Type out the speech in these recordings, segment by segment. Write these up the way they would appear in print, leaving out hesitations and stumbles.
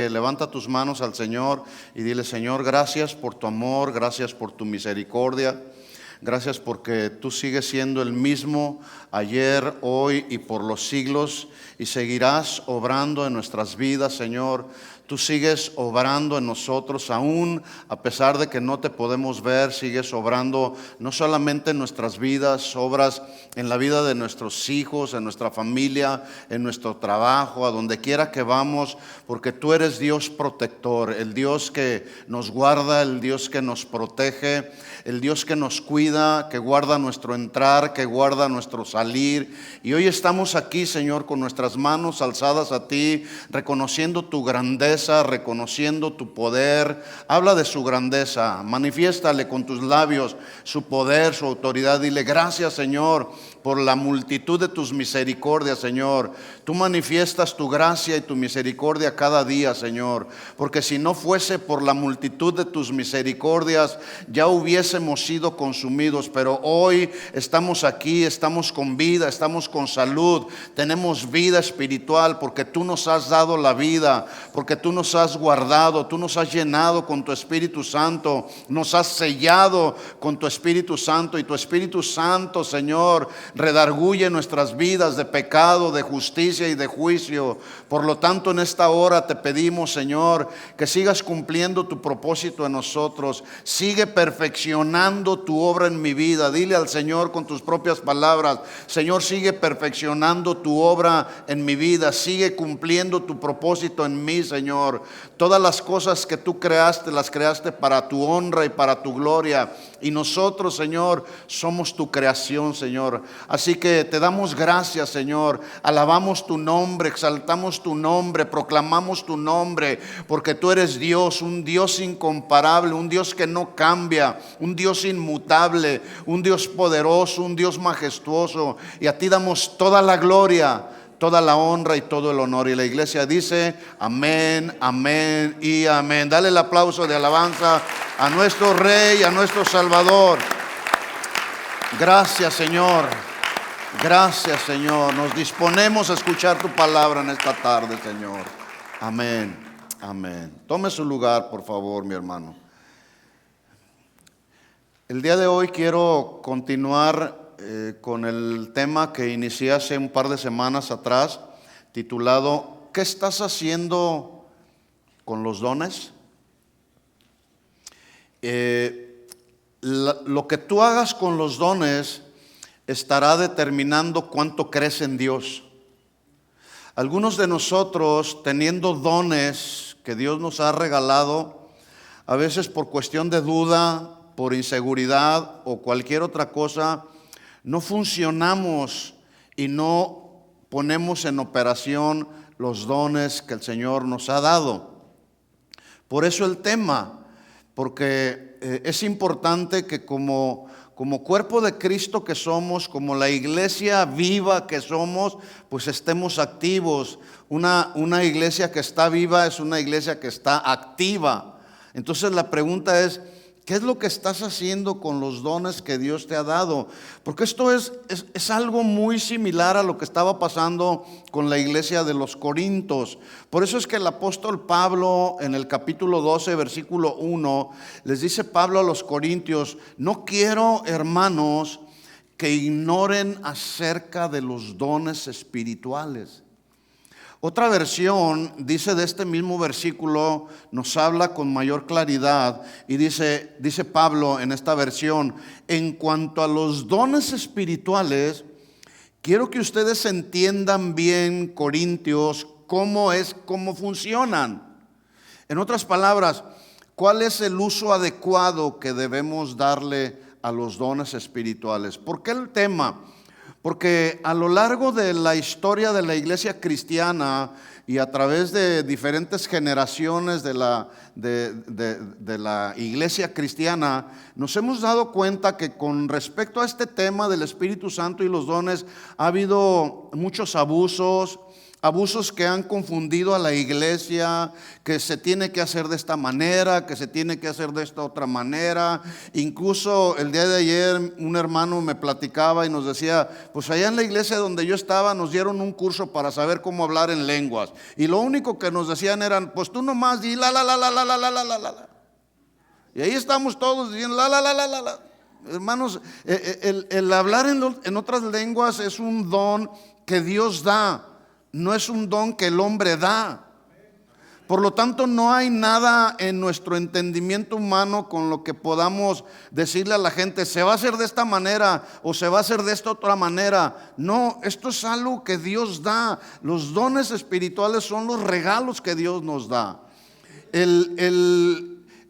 Levanta tus manos al Señor y dile: Señor, gracias por tu amor, gracias por tu misericordia. Gracias porque tú sigues siendo el mismo ayer, hoy y por los siglos, y seguirás obrando en nuestras vidas, Señor. Tú sigues obrando en nosotros, aún a pesar de que no te podemos ver. Sigues obrando no solamente en nuestras vidas, obras en la vida de nuestros hijos, en nuestra familia, en nuestro trabajo, a donde quiera que vamos, porque tú eres Dios protector, el Dios que nos guarda, el Dios que nos protege, el Dios que nos cuida, que guarda nuestro entrar, que guarda nuestro salir. Y hoy estamos aquí, Señor, con nuestras manos alzadas a ti, reconociendo tu grandeza, reconociendo tu poder. Habla de su grandeza, manifiéstale con tus labios su poder, su autoridad. Dile: gracias, Señor, por la multitud de tus misericordias, Señor. Tú manifiestas tu gracia y tu misericordia cada día, Señor, porque si no fuese por la multitud de tus misericordias, ya hubiésemos sido consumidos. Pero hoy estamos aquí, estamos con vida, estamos con salud, tenemos vida espiritual, porque tú nos has dado la vida, porque tú nos has guardado, tú nos has llenado con tu Espíritu Santo, nos has sellado con tu Espíritu Santo, y tu Espíritu Santo, Señor, redarguye nuestras vidas de pecado, de justicia y de juicio. Por lo tanto, en esta hora te pedimos, Señor, que sigas cumpliendo tu propósito en nosotros. Sigue perfeccionando tu obra en mi vida. Dile al Señor con tus propias palabras: Señor, sigue perfeccionando tu obra en mi vida. Sigue cumpliendo tu propósito en mí, Señor. Todas las cosas que tú creaste, las creaste para tu honra y para tu gloria. Y nosotros, Señor, somos tu creación, Señor. Así que te damos gracias, Señor. Alabamos tu nombre, exaltamos tu nombre, proclamamos tu nombre, porque tú eres Dios, un Dios incomparable, un Dios que no cambia, un Dios inmutable, un Dios poderoso, un Dios majestuoso. Y a ti damos toda la gloria, toda la honra y todo el honor. Y la iglesia dice: amén, amén y amén. Dale el aplauso de alabanza a nuestro Rey, a nuestro Salvador. Gracias, Señor. Gracias, Señor. Nos disponemos a escuchar tu palabra en esta tarde, Señor. Amén, amén. Tome su lugar, por favor, mi hermano. El día de hoy quiero continuar con el tema que inicié hace un par de semanas atrás, titulado: ¿qué estás haciendo con los dones? Lo que tú hagas con los dones estará determinando cuánto crees en Dios. Algunos de nosotros, teniendo dones que Dios nos ha regalado, a veces por cuestión de duda, por inseguridad o cualquier otra cosa, no funcionamos y no ponemos en operación los dones que el Señor nos ha dado. Por eso el tema, porque es importante que como cuerpo de Cristo que somos, como la iglesia viva que somos, pues estemos activos. Una iglesia que está viva es una iglesia que está activa. Entonces la pregunta es: ¿qué es lo que estás haciendo con los dones que Dios te ha dado? Porque esto es algo muy similar a lo que estaba pasando con la iglesia de los Corintios. Por eso es que el apóstol Pablo, en el capítulo 12, versículo 1, les dice Pablo a los Corintios: no quiero, hermanos, que ignoren acerca de los dones espirituales. Otra versión dice de este mismo versículo, nos habla con mayor claridad y dice Pablo en esta versión: en cuanto a los dones espirituales, quiero que ustedes entiendan bien, Corintios, cómo funcionan. En otras palabras, ¿cuál es el uso adecuado que debemos darle a los dones espirituales? ¿Por qué el tema? Porque a lo largo de la historia de la iglesia cristiana y a través de diferentes generaciones de la iglesia cristiana, nos hemos dado cuenta que con respecto a este tema del Espíritu Santo y los dones ha habido muchos abusos, abusos que han confundido a la iglesia, que se tiene que hacer de esta manera, que se tiene que hacer de esta otra manera. Incluso el día de ayer un hermano me platicaba y nos decía, pues allá en la iglesia donde yo estaba nos dieron un curso para saber cómo hablar en lenguas. Y lo único que nos decían eran, pues tú nomás di la la la la la la la la la la. Y ahí estamos todos diciendo la la la la la la. Hermanos, el hablar en otras lenguas es un don que Dios da. No es un don que el hombre da. Por lo tanto, no hay nada en nuestro entendimiento humano con lo que podamos decirle a la gente, se va a hacer de esta manera o se va a hacer de esta otra manera. No, esto es algo que Dios da. Los dones espirituales son los regalos que Dios nos da.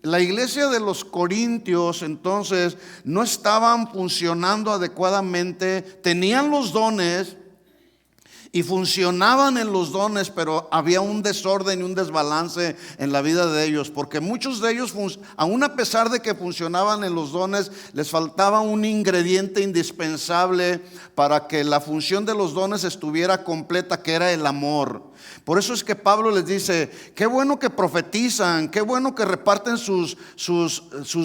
La iglesia de los Corintios entonces no estaban funcionando adecuadamente, tenían los dones y funcionaban en los dones, pero había un desorden y un desbalance en la vida de ellos, porque muchos de ellos, aún a pesar de que funcionaban en los dones, les faltaba un ingrediente indispensable para que la función de los dones estuviera completa, que era el amor. Por eso es que Pablo les dice, qué bueno que profetizan, qué bueno que reparten sus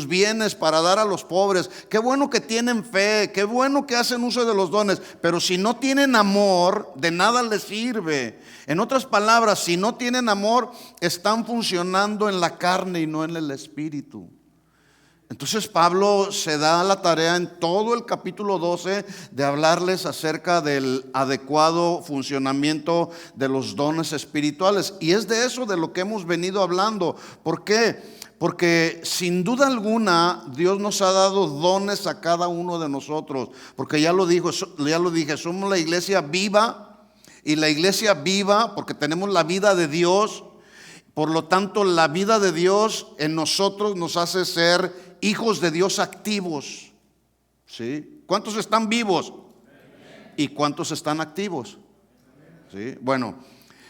bienes para dar a los pobres, qué bueno que tienen fe, qué bueno que hacen uso de los dones, pero si no tienen amor, de nada les sirve. En otras palabras, si no tienen amor, están funcionando en la carne y no en el espíritu. Entonces Pablo se da la tarea en todo el capítulo 12 de hablarles acerca del adecuado funcionamiento de los dones espirituales. Y es de eso de lo que hemos venido hablando. ¿Por qué? Porque sin duda alguna Dios nos ha dado dones a cada uno de nosotros. Porque ya lo dije, somos la iglesia viva. Y la iglesia viva porque tenemos la vida de Dios. Por lo tanto, la vida de Dios en nosotros nos hace ser hijos de Dios activos. ¿Sí? ¿Cuántos están vivos? ¿Y cuántos están activos? ¿Sí? Bueno,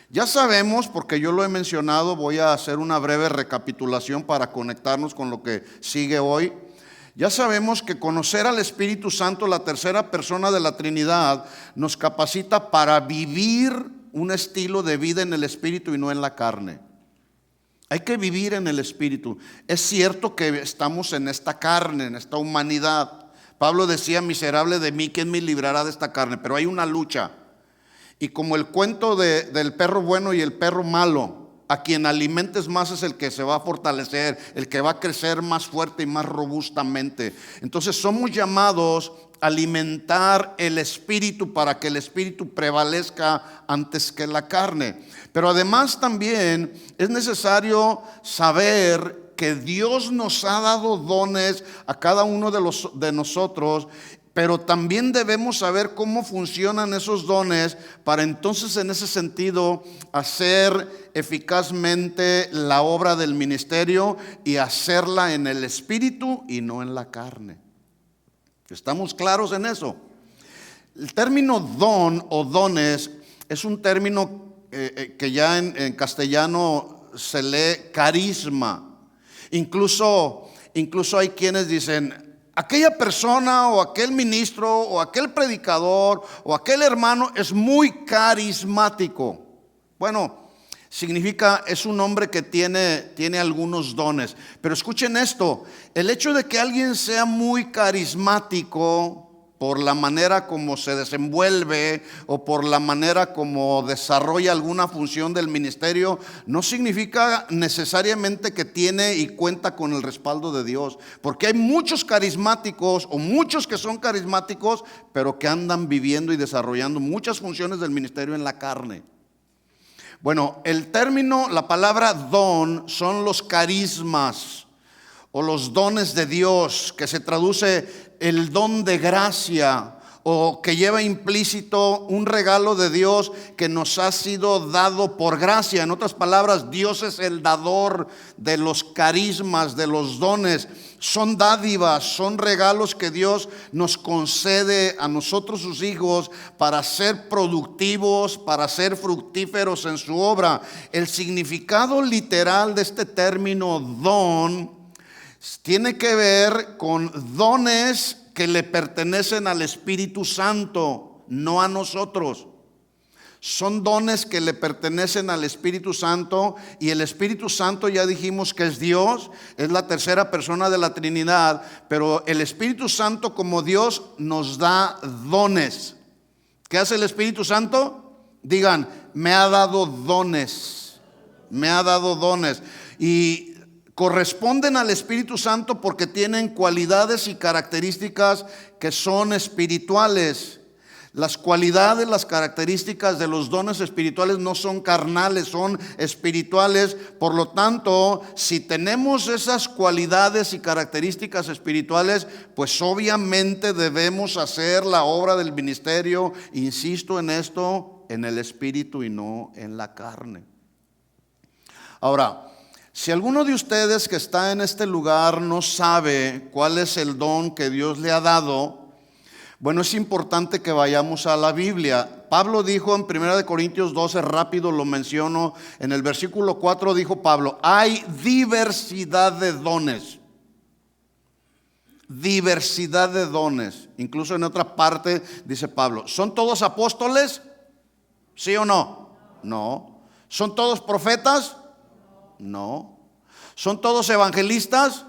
ya sabemos, porque yo lo he mencionado, voy a hacer una breve recapitulación para conectarnos con lo que sigue hoy. Ya sabemos que conocer al Espíritu Santo, la tercera persona de la Trinidad, nos capacita para vivir un estilo de vida en el Espíritu y no en la carne. Hay que vivir en el Espíritu. Es cierto que estamos en esta carne, en esta humanidad. Pablo decía, miserable de mí, ¿quién me librará de esta carne? Pero hay una lucha. Y como el cuento del perro bueno y el perro malo, a quien alimentes más es el que se va a fortalecer, el que va a crecer más fuerte y más robustamente. Entonces somos llamados a alimentar el espíritu para que el espíritu prevalezca antes que la carne. Pero además también es necesario saber que Dios nos ha dado dones a cada uno de nosotros, pero también debemos saber cómo funcionan esos dones para entonces en ese sentido hacer eficazmente la obra del ministerio y hacerla en el espíritu y no en la carne. ¿Estamos claros en eso? El término don o dones es un término que ya en castellano se lee carisma. Incluso hay quienes dicen, aquella persona o aquel ministro o aquel predicador o aquel hermano es muy carismático. Bueno, significa es un hombre que tiene algunos dones. Pero escuchen esto, el hecho de que alguien sea muy carismático por la manera como se desenvuelve o por la manera como desarrolla alguna función del ministerio, no significa necesariamente que tiene y cuenta con el respaldo de Dios. Porque hay muchos carismáticos o muchos que son carismáticos, pero que andan viviendo y desarrollando muchas funciones del ministerio en la carne. Bueno, el término, la palabra don son los carismas o los dones de Dios, que se traduce el don de gracia o que lleva implícito un regalo de Dios que nos ha sido dado por gracia. En otras palabras, Dios es el dador de los carismas, de los dones. Son dádivas, son regalos que Dios nos concede a nosotros sus hijos para ser productivos, para ser fructíferos en su obra. El significado literal de este término don tiene que ver con dones que le pertenecen al Espíritu Santo, no a nosotros. Son dones que le pertenecen al Espíritu Santo, y el Espíritu Santo ya dijimos que es Dios, es la tercera persona de la Trinidad, pero el Espíritu Santo como Dios nos da dones. ¿Qué hace el Espíritu Santo? Digan, me ha dado dones, me ha dado dones, y corresponden al Espíritu Santo porque tienen cualidades y características que son espirituales. Las cualidades, las características de los dones espirituales no son carnales, son espirituales. Por lo tanto, si tenemos esas cualidades y características espirituales, pues obviamente debemos hacer la obra del ministerio, insisto en esto, en el Espíritu y no en la carne. Ahora, si alguno de ustedes que está en este lugar no sabe cuál es el don que Dios le ha dado, bueno, es importante que vayamos a la Biblia. Pablo dijo en 1 Corintios 12, rápido lo menciono, en el versículo 4 dijo Pablo, hay diversidad de dones. Diversidad de dones. Incluso en otra parte dice Pablo, ¿son todos apóstoles? ¿Sí o no? No. ¿Son todos profetas? No. ¿Son todos evangelistas?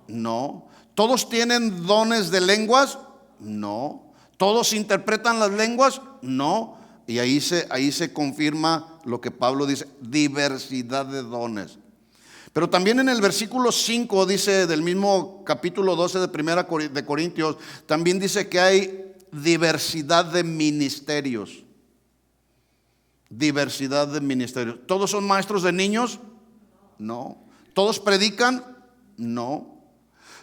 No. ¿Todos tienen dones de lenguas? No. ¿Todos interpretan las lenguas? No. Y ahí se confirma lo que Pablo dice, diversidad de dones. Pero también en el versículo 5 dice, del mismo capítulo 12 de 1 de Corintios, también dice que hay diversidad de ministerios. Diversidad de ministerios. ¿Todos son maestros de niños? No. ¿Todos predican? No.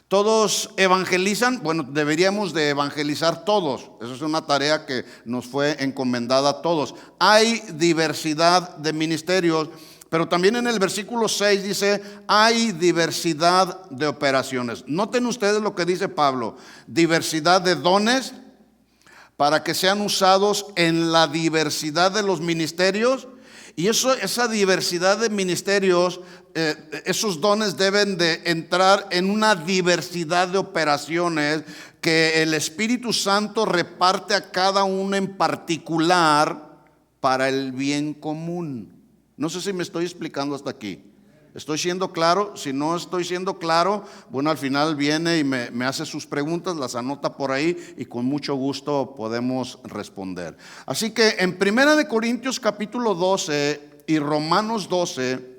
¿Todos evangelizan? Bueno, deberíamos de evangelizar todos. Esa es una tarea que nos fue encomendada a todos. Hay diversidad de ministerios, pero también en el versículo 6 dice, hay diversidad de operaciones. Noten ustedes lo que dice Pablo, diversidad de dones para que sean usados en la diversidad de los ministerios. Y esa diversidad de ministerios, esos dones deben de entrar en una diversidad de operaciones que el Espíritu Santo reparte a cada uno en particular para el bien común. No sé si me estoy explicando hasta aquí. ¿Estoy siendo claro? Si no estoy siendo claro, bueno, al final viene y me hace sus preguntas, las anota por ahí y con mucho gusto podemos responder. Así que en 1 Corintios capítulo 12 y Romanos 12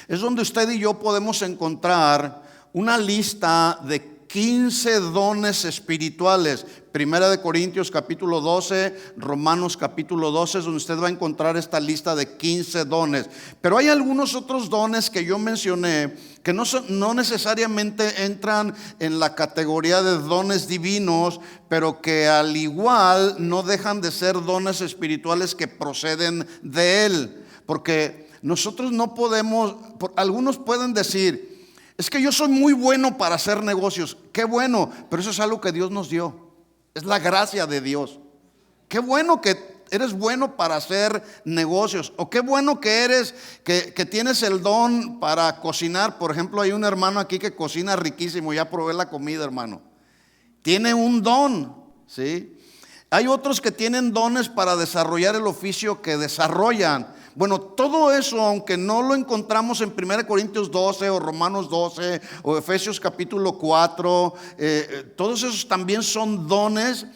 es donde usted y yo podemos encontrar una lista de 15 dones espirituales. 1 Corintios capítulo 12, Romanos capítulo 12 es donde usted va a encontrar esta lista de 15 dones. Pero hay algunos otros dones que yo mencioné que no necesariamente entran en la categoría de dones divinos, pero que al igual no dejan de ser dones espirituales que proceden de Él. Porque nosotros no podemos, algunos pueden decir, es que yo soy muy bueno para hacer negocios. Qué bueno, pero eso es algo que Dios nos dio. Es la gracia de Dios. Qué bueno que eres bueno para hacer negocios. O qué bueno que eres, que tienes el don para cocinar. Por ejemplo, hay un hermano aquí que cocina riquísimo. Ya probé la comida, hermano. Tiene un don, ¿sí? Hay otros que tienen dones para desarrollar el oficio que desarrollan. Bueno, todo eso, aunque no lo encontramos en 1 Corintios 12 o Romanos 12 o Efesios capítulo 4, todos esos también son dones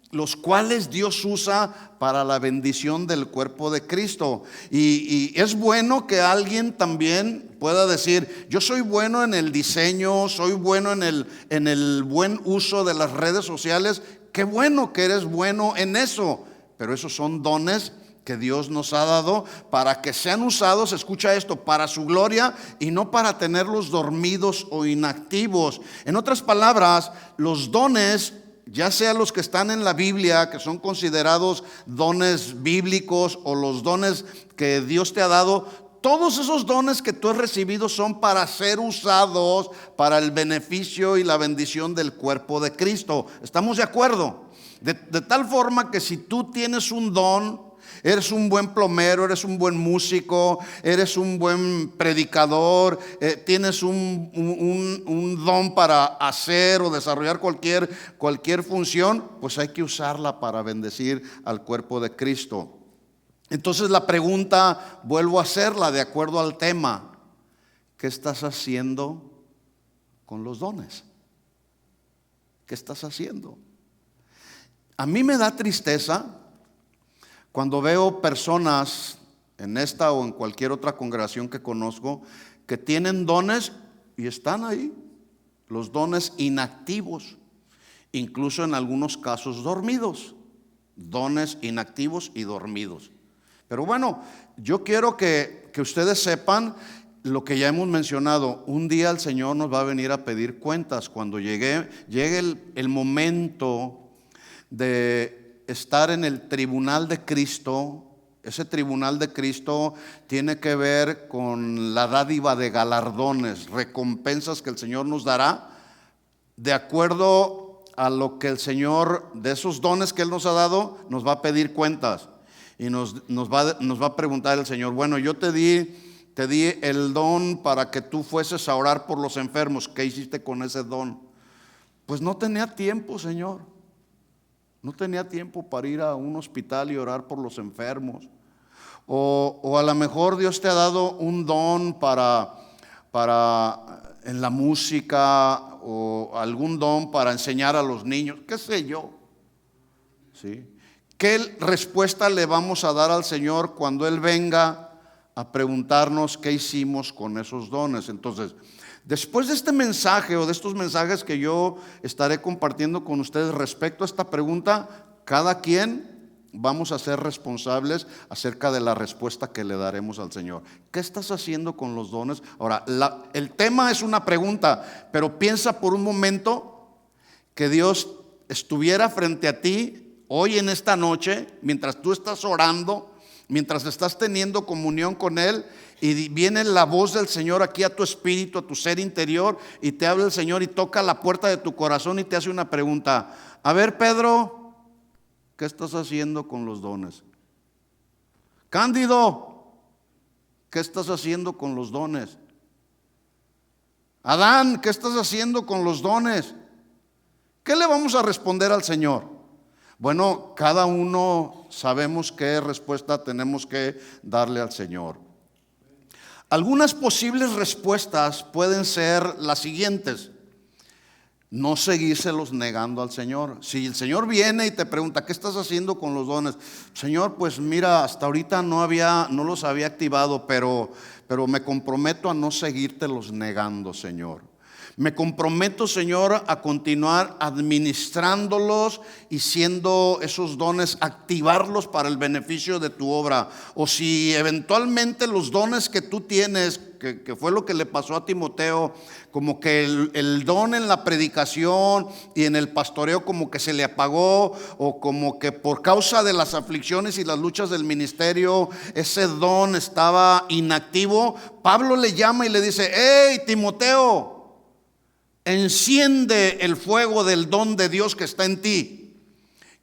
los cuales Dios usa para la bendición del cuerpo de Cristo. Y es bueno que alguien también pueda decir, yo soy bueno en el diseño, soy bueno en el buen uso de las redes sociales. Qué bueno que eres bueno en eso, pero esos son dones que Dios nos ha dado para que sean usados, escucha esto, para su gloria y no para tenerlos dormidos o inactivos. En otras palabras, los dones, ya sea los que están en la Biblia, que son considerados dones bíblicos, o los dones que Dios te ha dado, todos esos dones que tú has recibido son para ser usados para el beneficio y la bendición del cuerpo de Cristo. ¿Estamos de acuerdo? De tal forma que si tú tienes un don, eres un buen plomero, eres un buen músico, eres un buen predicador, tienes un don para hacer o desarrollar cualquier función, pues hay que usarla para bendecir al cuerpo de Cristo. Entonces la pregunta, vuelvo a hacerla de acuerdo al tema: ¿qué estás haciendo con los dones? ¿Qué estás haciendo? A mí me da tristeza cuando veo personas en esta o en cualquier otra congregación que conozco que tienen dones y están ahí, los dones inactivos, incluso en algunos casos dormidos, dones inactivos y dormidos. Pero bueno, yo quiero que ustedes sepan lo que ya hemos mencionado. Un día el Señor nos va a venir a pedir cuentas cuando llegue el momento de estar en el tribunal de Cristo. Ese tribunal de Cristo tiene que ver con la dádiva de galardones, recompensas que el Señor nos dará de acuerdo a lo que el Señor, de esos dones que Él nos ha dado, nos va a pedir cuentas. Y nos va a preguntar el Señor: bueno, yo te di el don para que tú fueses a orar por los enfermos. ¿Qué hiciste con ese don? Pues no tenía tiempo, Señor. No tenía tiempo para ir a un hospital y orar por los enfermos. O a lo mejor Dios te ha dado un don para en la música, o algún don para enseñar a los niños, qué sé yo. ¿Sí? ¿Qué respuesta le vamos a dar al Señor cuando Él venga a preguntarnos qué hicimos con esos dones? Entonces, después de este mensaje o de estos mensajes que yo estaré compartiendo con ustedes respecto a esta pregunta, cada quien vamos a ser responsables acerca de la respuesta que le daremos al Señor. ¿Qué estás haciendo con los dones? Ahora, el tema es una pregunta, pero piensa por un momento que Dios estuviera frente a ti hoy en esta noche, mientras tú estás orando, mientras estás teniendo comunión con Él, y viene la voz del Señor aquí a tu espíritu, a tu ser interior, y te habla el Señor y toca la puerta de tu corazón y te hace una pregunta: a ver, Pedro, ¿qué estás haciendo con los dones? Cándido, ¿qué estás haciendo con los dones? Adán, ¿qué estás haciendo con los dones? ¿Qué le vamos a responder al Señor? Bueno, cada uno sabemos qué respuesta tenemos que darle al Señor. Algunas posibles respuestas pueden ser las siguientes: no seguírselos negando al Señor. Si el Señor viene y te pregunta: ¿qué estás haciendo con los dones? Señor, pues mira, hasta ahorita no los había activado, pero me comprometo a no seguírtelos negando, Señor. Me comprometo, Señor, a continuar administrándolos y siendo esos dones, activarlos para el beneficio de tu obra. O si eventualmente los dones que tú tienes, que fue lo que le pasó a Timoteo, como que el don en la predicación y en el pastoreo como que se le apagó, o como que por causa de las aflicciones y las luchas del ministerio ese don estaba inactivo, Pablo le llama y le dice: hey, Timoteo, enciende el fuego del don de Dios que está en ti.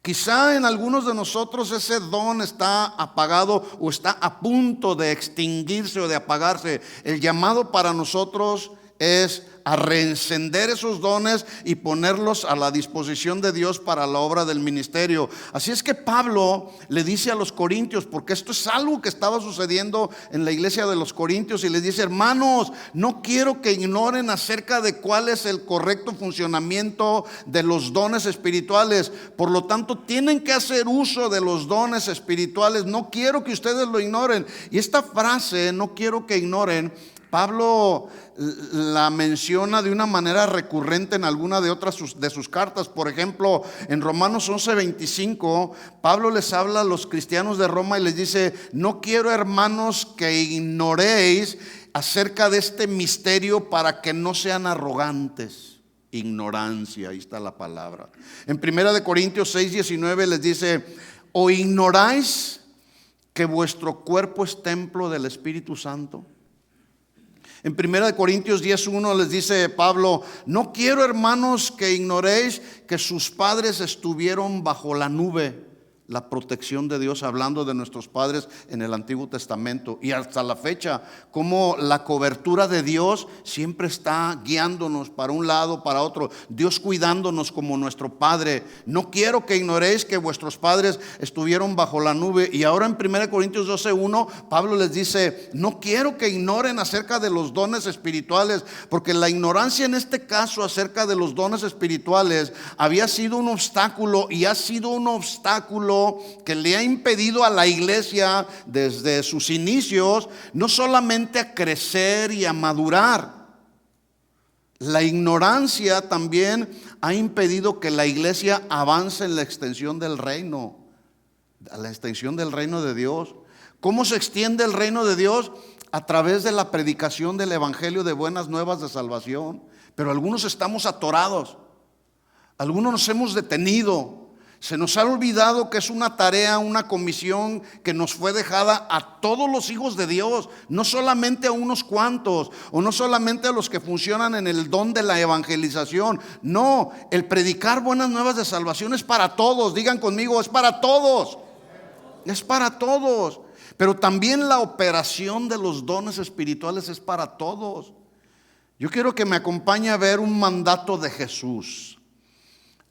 Quizá en algunos de nosotros ese don está apagado o está a punto de extinguirse o de apagarse. El llamado para nosotros es a reencender esos dones y ponerlos a la disposición de Dios para la obra del ministerio. Así es que Pablo le dice a los corintios, porque esto es algo que estaba sucediendo en la iglesia de los corintios, y les dice: hermanos, no quiero que ignoren acerca de cuál es el correcto funcionamiento de los dones espirituales. Por lo tanto, tienen que hacer uso de los dones espirituales. No quiero que ustedes lo ignoren. Y esta frase, no quiero que ignoren, Pablo la menciona de una manera recurrente en alguna de otras de sus cartas. Por ejemplo, en Romanos 11:25, Pablo les habla a los cristianos de Roma y les dice: no quiero, hermanos, que ignoréis acerca de este misterio para que no sean arrogantes. Ignorancia, ahí está la palabra. En 1 Corintios 6:19 les dice: ¿o ignoráis que vuestro cuerpo es templo del Espíritu Santo? En 1 Corintios 10:1 les dice Pablo: no quiero, hermanos, que ignoréis que sus padres estuvieron bajo la nube. la protección de Dios, hablando de nuestros padres en el Antiguo Testamento, y hasta la fecha, como la cobertura de Dios siempre está guiándonos para un lado, para otro, Dios cuidándonos como nuestro Padre. No quiero que ignoréis que vuestros padres estuvieron bajo la nube. Y ahora en 1 Corintios 12:1 Pablo les dice: no quiero que ignoren acerca de los dones espirituales, porque la ignorancia en este caso acerca de los dones espirituales había sido un obstáculo, y ha sido un obstáculo que le ha impedido a la iglesia desde sus inicios no solamente a crecer y a madurar. La ignorancia también ha impedido que la iglesia avance en la extensión del reino, a la extensión del reino de Dios. ¿Cómo se extiende el reino de Dios? A través de la predicación del evangelio de buenas nuevas de salvación. Pero algunos estamos atorados, algunos nos hemos detenido. Se nos ha olvidado que es una tarea, una comisión que nos fue dejada a todos los hijos de Dios, no solamente a unos cuantos, o no solamente a los que funcionan en el don de la evangelización. No, el predicar buenas nuevas de salvación es para todos. Digan conmigo: es para todos. Es para todos. Pero también la operación de los dones espirituales es para todos. Yo quiero que me acompañe a ver un mandato de Jesús.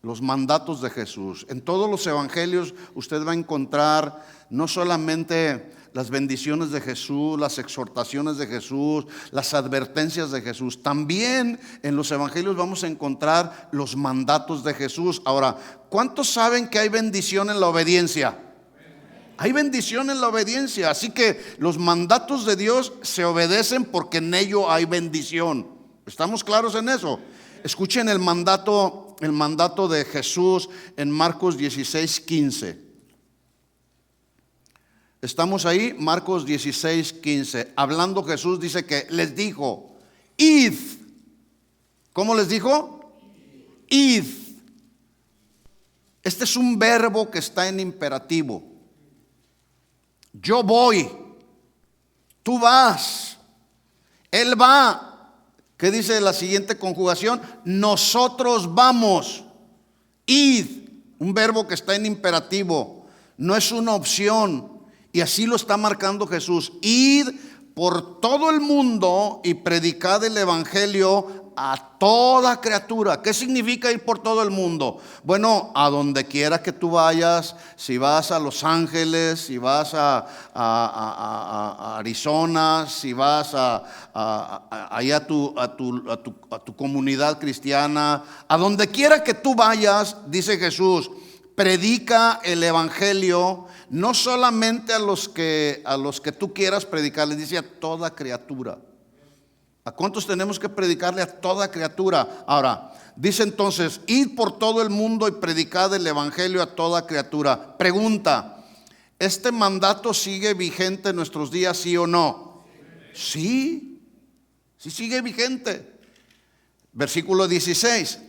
Los mandatos de Jesús. En todos los evangelios usted va a encontrar no solamente las bendiciones de Jesús, las exhortaciones de Jesús, las advertencias de Jesús. También en los evangelios vamos a encontrar los mandatos de Jesús. Ahora, ¿cuántos saben que hay bendición en la obediencia? Hay bendición en la obediencia. Así que los mandatos de Dios se obedecen porque en ello hay bendición. ¿Estamos claros en eso? Escuchen el mandato de Jesús en Marcos 16:15. Estamos ahí, Marcos 16:15. Hablando Jesús dice que les dijo: id. ¿Cómo les dijo? Id. Este es un verbo que está en imperativo. Yo voy, tú vas, Él va. ¿Qué dice la siguiente conjugación? Nosotros vamos. Id, un verbo que está en imperativo, no es una opción. Y así lo está marcando Jesús. Id por todo el mundo y predicad el evangelio a toda criatura. ¿Qué significa ir por todo el mundo? Bueno, a donde quiera que tú vayas. Si vas a Los Ángeles, si vas a Arizona, si vas allá a tu comunidad cristiana, a donde quiera que tú vayas, dice Jesús, predica el evangelio. No solamente a los que tú quieras predicar, les dice a toda criatura. ¿A cuántos tenemos que predicarle? A toda criatura. Ahora, dice entonces: id por todo el mundo y predicad el evangelio a toda criatura. Pregunta: ¿este mandato sigue vigente en nuestros días, sí o no? Sí, sí sigue vigente. Versículo 16: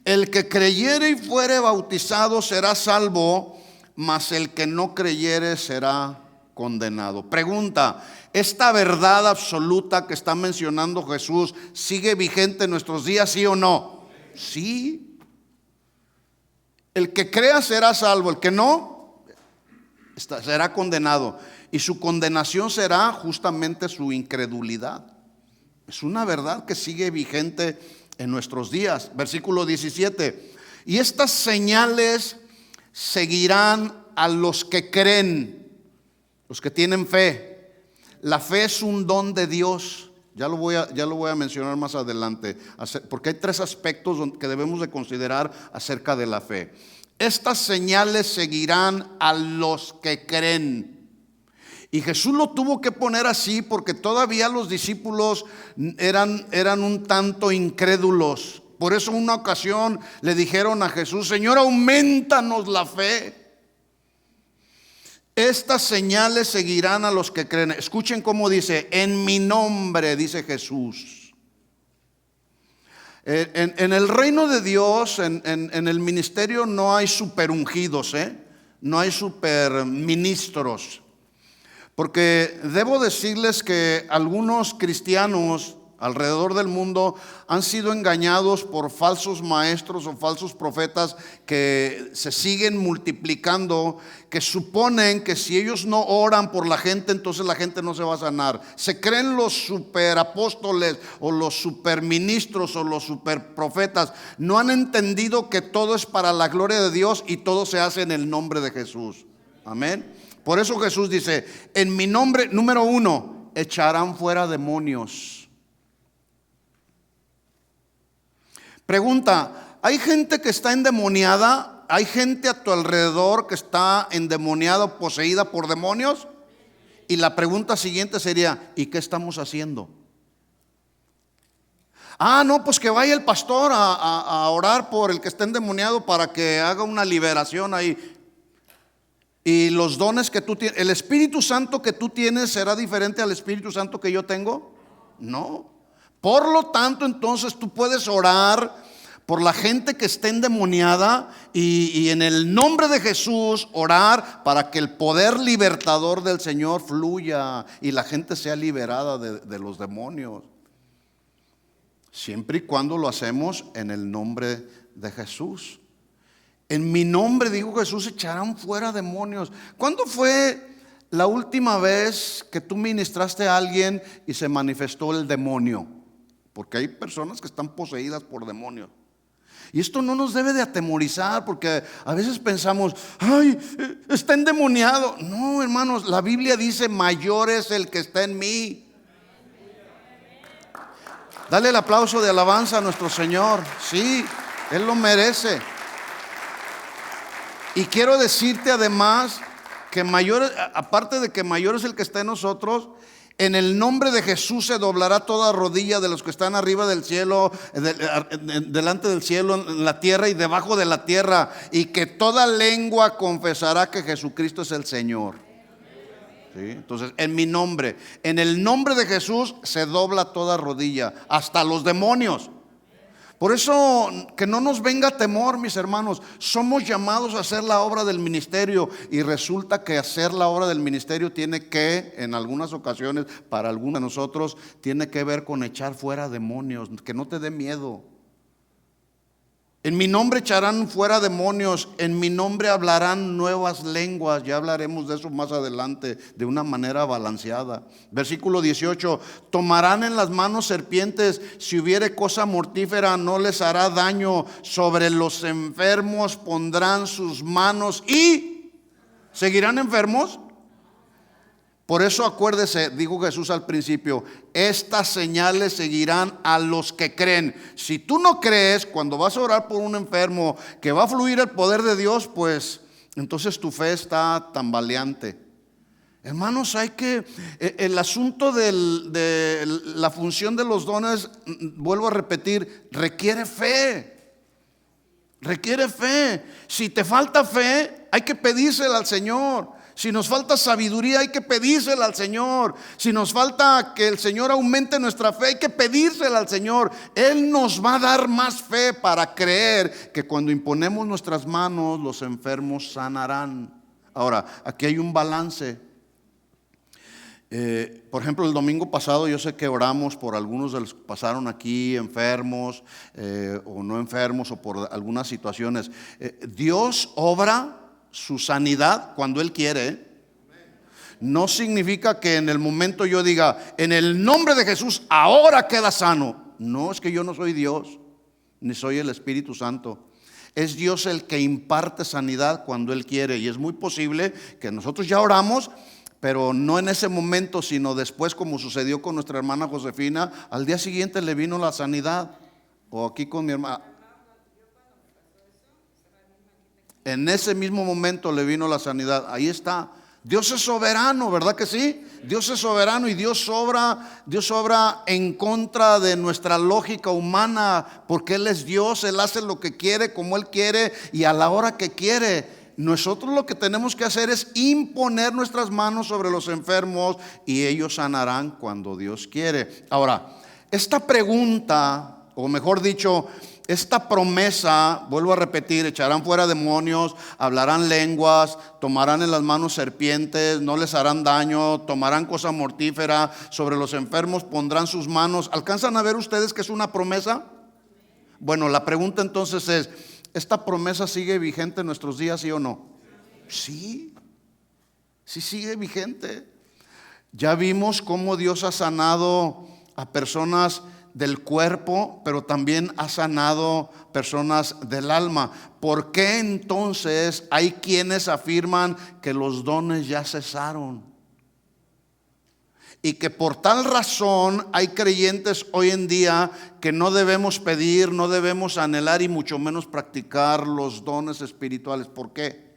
el que creyere y fuere bautizado será salvo, mas el que no creyere será condenado. Pregunta: ¿esta verdad absoluta que está mencionando Jesús sigue vigente en nuestros días, sí o no? Sí. El que crea será salvo, el que no será condenado. Y su condenación será justamente su incredulidad. Es una verdad que sigue vigente en nuestros días. Versículo 17: y estas señales seguirán a los que creen, los que tienen fe. La fe es un don de Dios. Ya lo voy a mencionar más adelante, porque hay tres aspectos que debemos de considerar acerca de la fe. Estas señales seguirán a los que creen. Y Jesús lo tuvo que poner así porque todavía los discípulos eran un tanto incrédulos. Por eso en una ocasión le dijeron a Jesús: Señor, aumentanos la fe. Estas señales seguirán a los que creen. Escuchen cómo dice: en mi nombre, dice Jesús. En el reino de Dios, en el ministerio, no hay superungidos, no hay superministros. Porque debo decirles que algunos cristianos alrededor del mundo han sido engañados por falsos maestros o falsos profetas que se siguen multiplicando, que suponen que si ellos no oran por la gente, entonces la gente no se va a sanar. Se creen los superapóstoles o los superministros o los superprofetas. No han entendido que todo es para la gloria de Dios y todo se hace en el nombre de Jesús. Amén. Por eso Jesús dice: en mi nombre, número 1, echarán fuera demonios. Pregunta: ¿hay gente que está endemoniada? ¿Hay gente a tu alrededor que está endemoniada o poseída por demonios? Y la pregunta siguiente sería: ¿y qué estamos haciendo? No, pues que vaya el pastor a orar por el que está endemoniado para que haga una liberación ahí. Y los dones que tú tienes, ¿el Espíritu Santo que tú tienes será diferente al Espíritu Santo que yo tengo? No. Por lo tanto, entonces tú puedes orar por la gente que esté endemoniada y en el nombre de Jesús orar para que el poder libertador del Señor fluya y la gente sea liberada de los demonios. Siempre y cuando lo hacemos en el nombre de Jesús. En mi nombre, dijo Jesús, echarán fuera demonios. ¿Cuándo fue la última vez que tú ministraste a alguien y se manifestó el demonio? Porque hay personas que están poseídas por demonios. Y esto no nos debe de atemorizar, porque a veces pensamos: ay, está endemoniado. No, hermanos, la Biblia dice: mayor es el que está en mí. Dale el aplauso de alabanza a nuestro Señor. Sí, Él lo merece. Y quiero decirte además que mayor, aparte de que mayor es el que está en nosotros, en el nombre de Jesús se doblará toda rodilla de los que están arriba del cielo, delante del cielo, en la tierra y debajo de la tierra, y que toda lengua confesará que Jesucristo es el Señor. ¿Sí? Entonces, en mi nombre, en el nombre de Jesús se dobla toda rodilla, hasta los demonios. Por eso, que no nos venga temor, mis hermanos. Somos llamados a hacer la obra del ministerio, y resulta que hacer la obra del ministerio tiene que, en algunas ocasiones, para algunos de nosotros, tiene que ver con echar fuera demonios. Que no te dé miedo. En mi nombre echarán fuera demonios, en mi nombre hablarán nuevas lenguas. Ya hablaremos de eso más adelante de una manera balanceada. Versículo 18: tomarán en las manos serpientes, si hubiere cosa mortífera no les hará daño, sobre los enfermos pondrán sus manos y ¿seguirán enfermos? Por eso acuérdese, dijo Jesús al principio: estas señales seguirán a los que creen. Si tú no crees, cuando vas a orar por un enfermo, que va a fluir el poder de Dios, pues entonces tu fe está tambaleante. Hermanos, hay que, el asunto de la función de los dones, vuelvo a repetir, requiere fe. Requiere fe. Si te falta fe, hay que pedírsela al Señor. Si nos falta sabiduría, hay que pedírsela al Señor. Si nos falta que el Señor aumente nuestra fe, hay que pedírsela al Señor. Él nos va a dar más fe para creer que cuando imponemos nuestras manos, los enfermos sanarán. Ahora, aquí hay un balance. Por ejemplo, el domingo pasado yo sé que oramos por algunos de los que pasaron aquí enfermos, o no enfermos, o por algunas situaciones. Dios obra su sanidad cuando Él quiere. No significa que en el momento yo diga: en el nombre de Jesús ahora queda sano. No, es que yo no soy Dios, ni soy el Espíritu Santo. Es Dios el que imparte sanidad cuando Él quiere. Y es muy posible que nosotros ya oramos, pero no en ese momento, sino después, como sucedió con nuestra hermana Josefina. Al día siguiente le vino la sanidad. O aquí con mi hermana, en ese mismo momento le vino la sanidad. Ahí está. Dios es soberano, ¿verdad que sí? Dios es soberano, y Dios obra en contra de nuestra lógica humana, porque Él es Dios. Él hace lo que quiere, como Él quiere y a la hora que quiere. Nosotros lo que tenemos que hacer es imponer nuestras manos sobre los enfermos, y ellos sanarán cuando Dios quiere. Ahora, esta pregunta, o mejor dicho, esta promesa, vuelvo a repetir, echarán fuera demonios, hablarán lenguas, tomarán en las manos serpientes, no les harán daño, tomarán cosa mortífera, sobre los enfermos pondrán sus manos. ¿Alcanzan a ver ustedes que es una promesa? Bueno, la pregunta entonces es, ¿esta promesa sigue vigente en nuestros días, sí o no? Sí, sí sigue vigente. Ya vimos cómo Dios ha sanado a personas del cuerpo, pero también ha sanado personas del alma. ¿Por qué entonces hay quienes afirman que los dones ya cesaron? Y que por tal razón hay creyentes hoy en día que no debemos pedir, no debemos anhelar y mucho menos practicar los dones espirituales. ¿Por qué?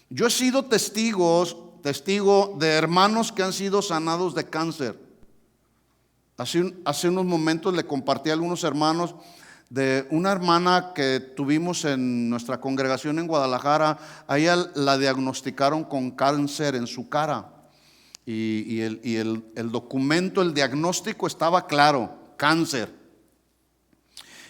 Yo he sido testigo de hermanos que han sido sanados de cáncer. Hace unos momentos le compartí a algunos hermanos de una hermana que tuvimos en nuestra congregación en Guadalajara. A ella la diagnosticaron con cáncer en su cara. Y el documento, el diagnóstico estaba claro: cáncer.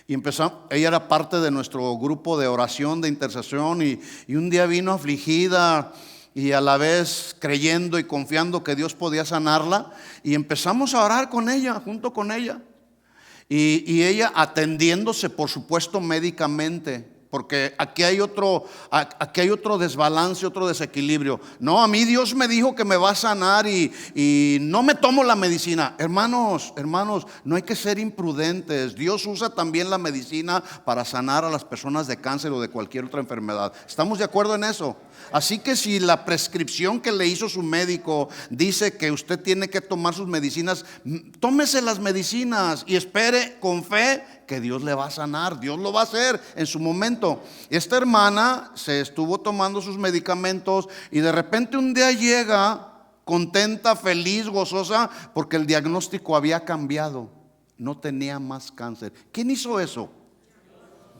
Y ella era parte de nuestro grupo de oración, de intercesión, y un día vino afligida y a la vez creyendo y confiando que Dios podía sanarla, y empezamos a orar con ella, junto con ella, y ella atendiéndose, por supuesto, médicamente, porque aquí hay otro desbalance, otro desequilibrio. No, a mí Dios me dijo que me va a sanar y no me tomo la medicina. Hermanos, no hay que ser imprudentes. Dios usa también la medicina para sanar a las personas de cáncer o de cualquier otra enfermedad. ¿Estamos de acuerdo en eso? Así que si la prescripción que le hizo su médico dice que usted tiene que tomar sus medicinas, tómese las medicinas y espere con fe que Dios le va a sanar. Dios lo va a hacer en su momento. Esta hermana se estuvo tomando sus medicamentos y de repente un día llega contenta, feliz, gozosa, porque el diagnóstico había cambiado. No tenía más cáncer. ¿Quién hizo eso?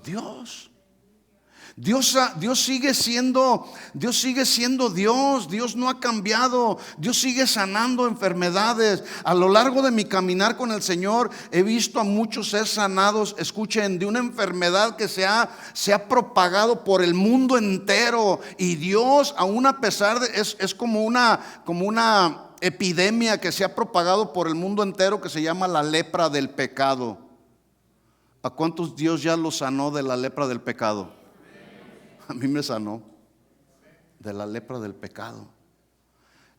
Dios. Dios sigue siendo Dios. Dios no ha cambiado. Dios sigue sanando enfermedades. A lo largo de mi caminar con el Señor he visto a muchos ser sanados, escuchen, de una enfermedad que se ha propagado por el mundo entero. Y Dios, aún a pesar de es como una epidemia que se ha propagado por el mundo entero, que se llama la lepra del pecado. ¿A cuántos Dios ya los sanó de la lepra del pecado? A mí me sanó de la lepra del pecado.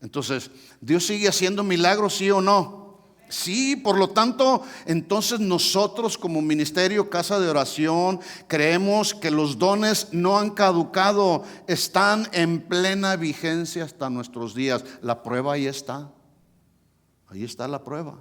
Entonces, ¿Dios sigue haciendo milagros, sí o no? Sí, por lo tanto, entonces nosotros como ministerio Casa de Oración creemos que los dones no han caducado, están en plena vigencia hasta nuestros días. La prueba ahí está la prueba.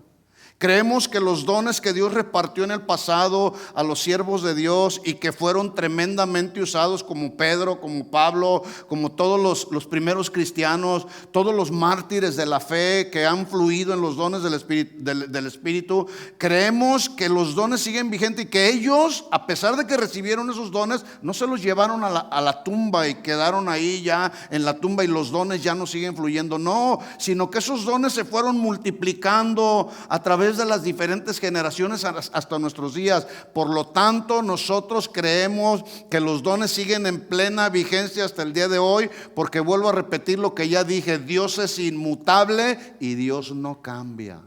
Creemos que los dones que Dios repartió en el pasado a los siervos de Dios y que fueron tremendamente usados, como Pedro, como Pablo, como todos los primeros cristianos, todos los mártires de la fe que han fluido en los dones del Espíritu, creemos que los dones siguen vigentes y que ellos, a pesar de que recibieron esos dones, no se los llevaron a la tumba y quedaron ahí ya en la tumba y los dones ya no siguen fluyendo. No, sino que esos dones se fueron multiplicando a través de las diferentes generaciones hasta nuestros días. Por lo tanto, nosotros creemos que los dones siguen en plena vigencia hasta el día de hoy, porque vuelvo a repetir lo que ya dije: Dios es inmutable y Dios no cambia.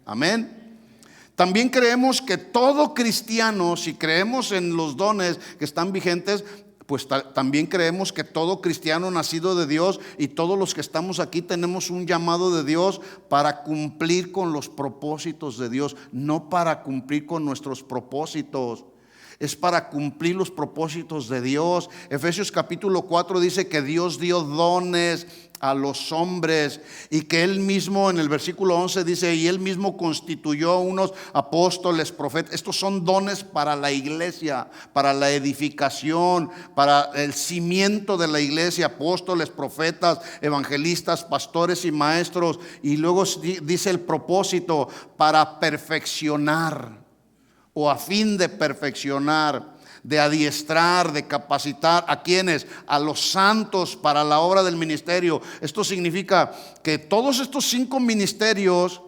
Amén. También creemos que todo cristiano, si creemos en los dones que están vigentes, pues también creemos que todo cristiano nacido de Dios y todos los que estamos aquí tenemos un llamado de Dios para cumplir con los propósitos de Dios, no para cumplir con nuestros propósitos. Es para cumplir los propósitos de Dios. Efesios capítulo 4 dice que Dios dio dones a los hombres y que Él mismo, en el versículo 11 dice, y Él mismo constituyó unos apóstoles, profetas. Estos son dones para la iglesia, para la edificación, para el cimiento de la iglesia: apóstoles, profetas, evangelistas, pastores y maestros. Y luego dice el propósito: para perfeccionar, o a fin de perfeccionar, de adiestrar, de capacitar. ¿A quiénes? A los santos para la obra del ministerio. Esto significa que todos estos 5 ministerios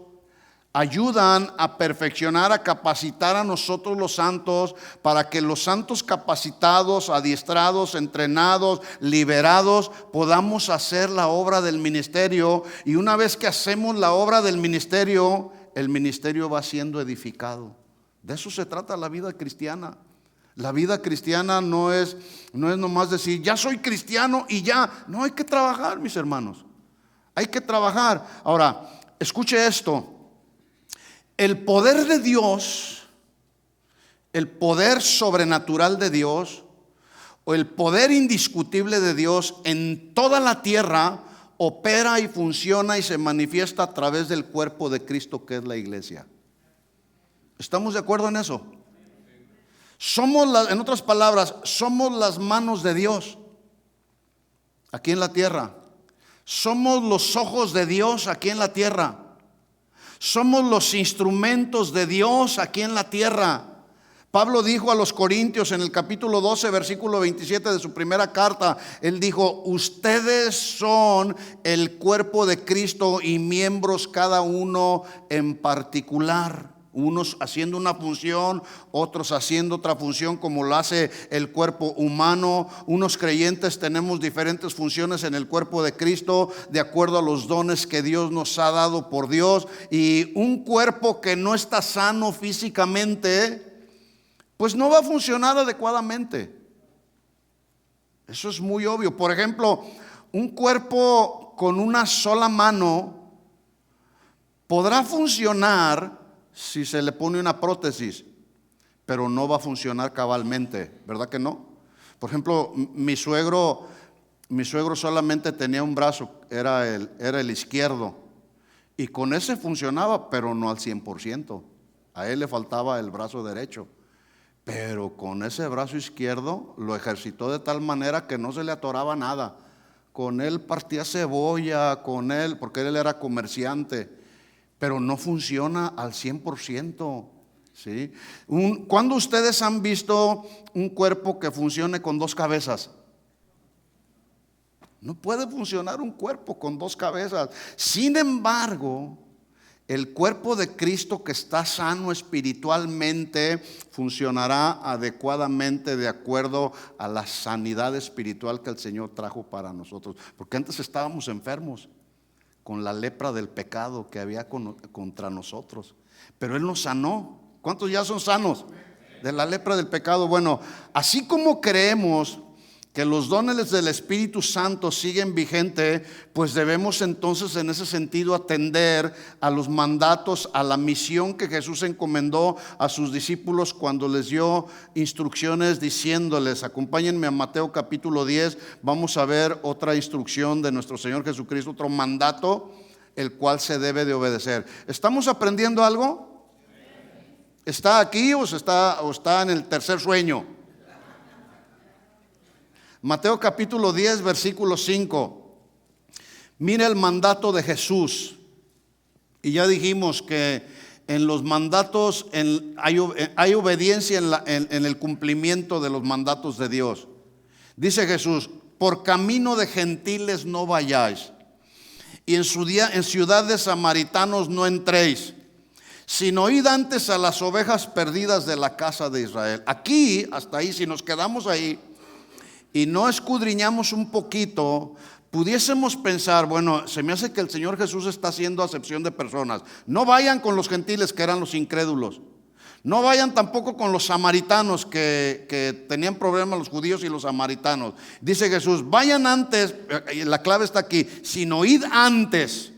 ayudan a perfeccionar, a capacitar a nosotros los santos, para que los santos capacitados, adiestrados, entrenados, liberados, podamos hacer la obra del ministerio. Y una vez que hacemos la obra del ministerio, el ministerio va siendo edificado. De eso se trata la vida cristiana. La vida cristiana no es nomás decir, ya soy cristiano y ya. No, hay que trabajar, mis hermanos. Hay que trabajar. Ahora, escuche esto. El poder de Dios, el poder sobrenatural de Dios, o el poder indiscutible de Dios en toda la tierra, opera y funciona y se manifiesta a través del cuerpo de Cristo, que es la iglesia. ¿Estamos de acuerdo en eso? En otras palabras, somos las manos de Dios aquí en la tierra. Somos los ojos de Dios aquí en la tierra. Somos los instrumentos de Dios aquí en la tierra. Pablo dijo a los Corintios en el capítulo 12, versículo 27 de su primera carta, él dijo: ustedes son el cuerpo de Cristo y miembros cada uno en particular. Unos haciendo una función, otros haciendo otra función, como lo hace el cuerpo humano. Unos creyentes tenemos diferentes funciones en el cuerpo de Cristo, de acuerdo a los dones que Dios nos ha dado por Dios. Y un cuerpo que no está sano físicamente, pues no va a funcionar adecuadamente. Eso es muy obvio. Por ejemplo, un cuerpo con una sola mano podrá funcionar si se le pone una prótesis, pero no va a funcionar cabalmente, ¿verdad que no? Por ejemplo, mi suegro solamente tenía un brazo, era el izquierdo, y con ese funcionaba, pero no al 100%. A él le faltaba el brazo derecho, pero con ese brazo izquierdo lo ejercitó de tal manera que no se le atoraba nada. Con él partía cebolla, porque él era comerciante. Pero no funciona al 100%, ¿sí? ¿Cuándo ustedes han visto un cuerpo que funcione con dos cabezas? No puede funcionar un cuerpo con dos cabezas. Sin embargo, el cuerpo de Cristo que está sano espiritualmente funcionará adecuadamente de acuerdo a la sanidad espiritual que el Señor trajo para nosotros. Porque antes estábamos enfermos con la lepra del pecado que había contra nosotros, pero Él nos sanó. ¿Cuántos ya son sanos de la lepra del pecado? Bueno, así como creemos que los dones del Espíritu Santo siguen vigentes, pues debemos entonces en ese sentido atender a los mandatos, a la misión que Jesús encomendó a sus discípulos cuando les dio instrucciones diciéndoles: acompáñenme a Mateo capítulo 10, vamos a ver otra instrucción de nuestro Señor Jesucristo, otro mandato el cual se debe de obedecer. ¿Estamos aprendiendo algo? ¿Está aquí o está en el tercer sueño? Mateo capítulo 10, versículo 5. Mira el mandato de Jesús. Y ya dijimos que en los mandatos hay obediencia en el cumplimiento de los mandatos de Dios. Dice Jesús: por camino de gentiles no vayáis, y en ciudad de samaritanos no entréis, sino id antes a las ovejas perdidas de la casa de Israel. Aquí, hasta ahí, si nos quedamos ahí y no escudriñamos un poquito, pudiésemos pensar: bueno, se me hace que el Señor Jesús está haciendo acepción de personas. No vayan con los gentiles, que eran los incrédulos. No vayan tampoco con los samaritanos, que tenían problemas los judíos y los samaritanos. Dice Jesús: vayan antes, la clave está aquí, sino id antes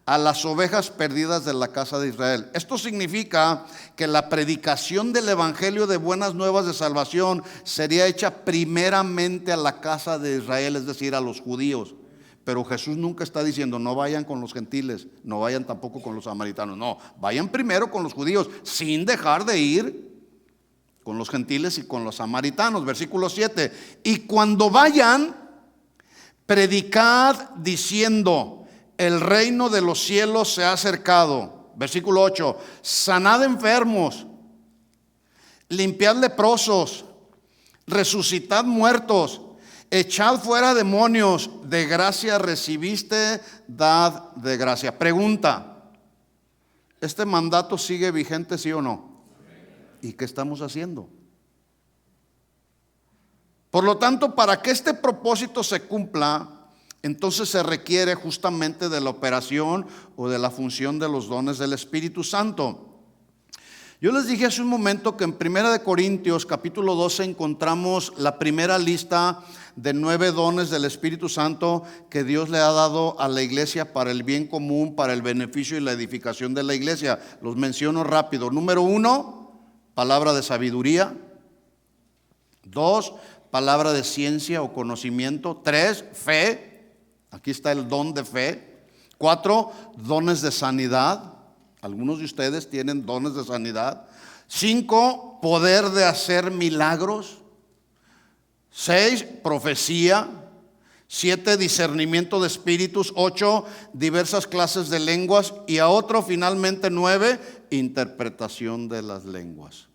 a las ovejas perdidas de la casa de Israel. Esto significa que la predicación del evangelio de buenas nuevas de salvación sería hecha primeramente a la casa de Israel, es decir, a los judíos. Pero Jesús nunca está diciendo: no vayan con los gentiles, no vayan tampoco con los samaritanos. No, vayan primero con los judíos, sin dejar de ir con los gentiles y con los samaritanos. Versículo 7: y cuando vayan, predicad diciendo: el reino de los cielos se ha acercado. Versículo 8: sanad enfermos, limpiad leprosos, resucitad muertos, echad fuera demonios. De gracia recibiste, dad de gracia. Pregunta: ¿Este mandato sigue vigente, sí o no? ¿Y qué estamos haciendo? Por lo tanto, para que este propósito se cumpla, entonces se requiere justamente de la operación o de la función de los dones del Espíritu Santo. Yo les dije hace un momento que en 1 Corintios capítulo 12 encontramos la primera lista de 9 dones del Espíritu Santo que Dios le ha dado a la iglesia para el bien común, para el beneficio y la edificación de la iglesia. Los menciono rápido. Número 1, palabra de sabiduría. 2, palabra de ciencia o conocimiento. 3, fe. Aquí está el don de fe. 4, dones de sanidad. Algunos de ustedes tienen dones de sanidad. 5, poder de hacer milagros. 6, profecía. 7, discernimiento de espíritus. 8, diversas clases de lenguas. Y a otro, finalmente 9, interpretación de las lenguas.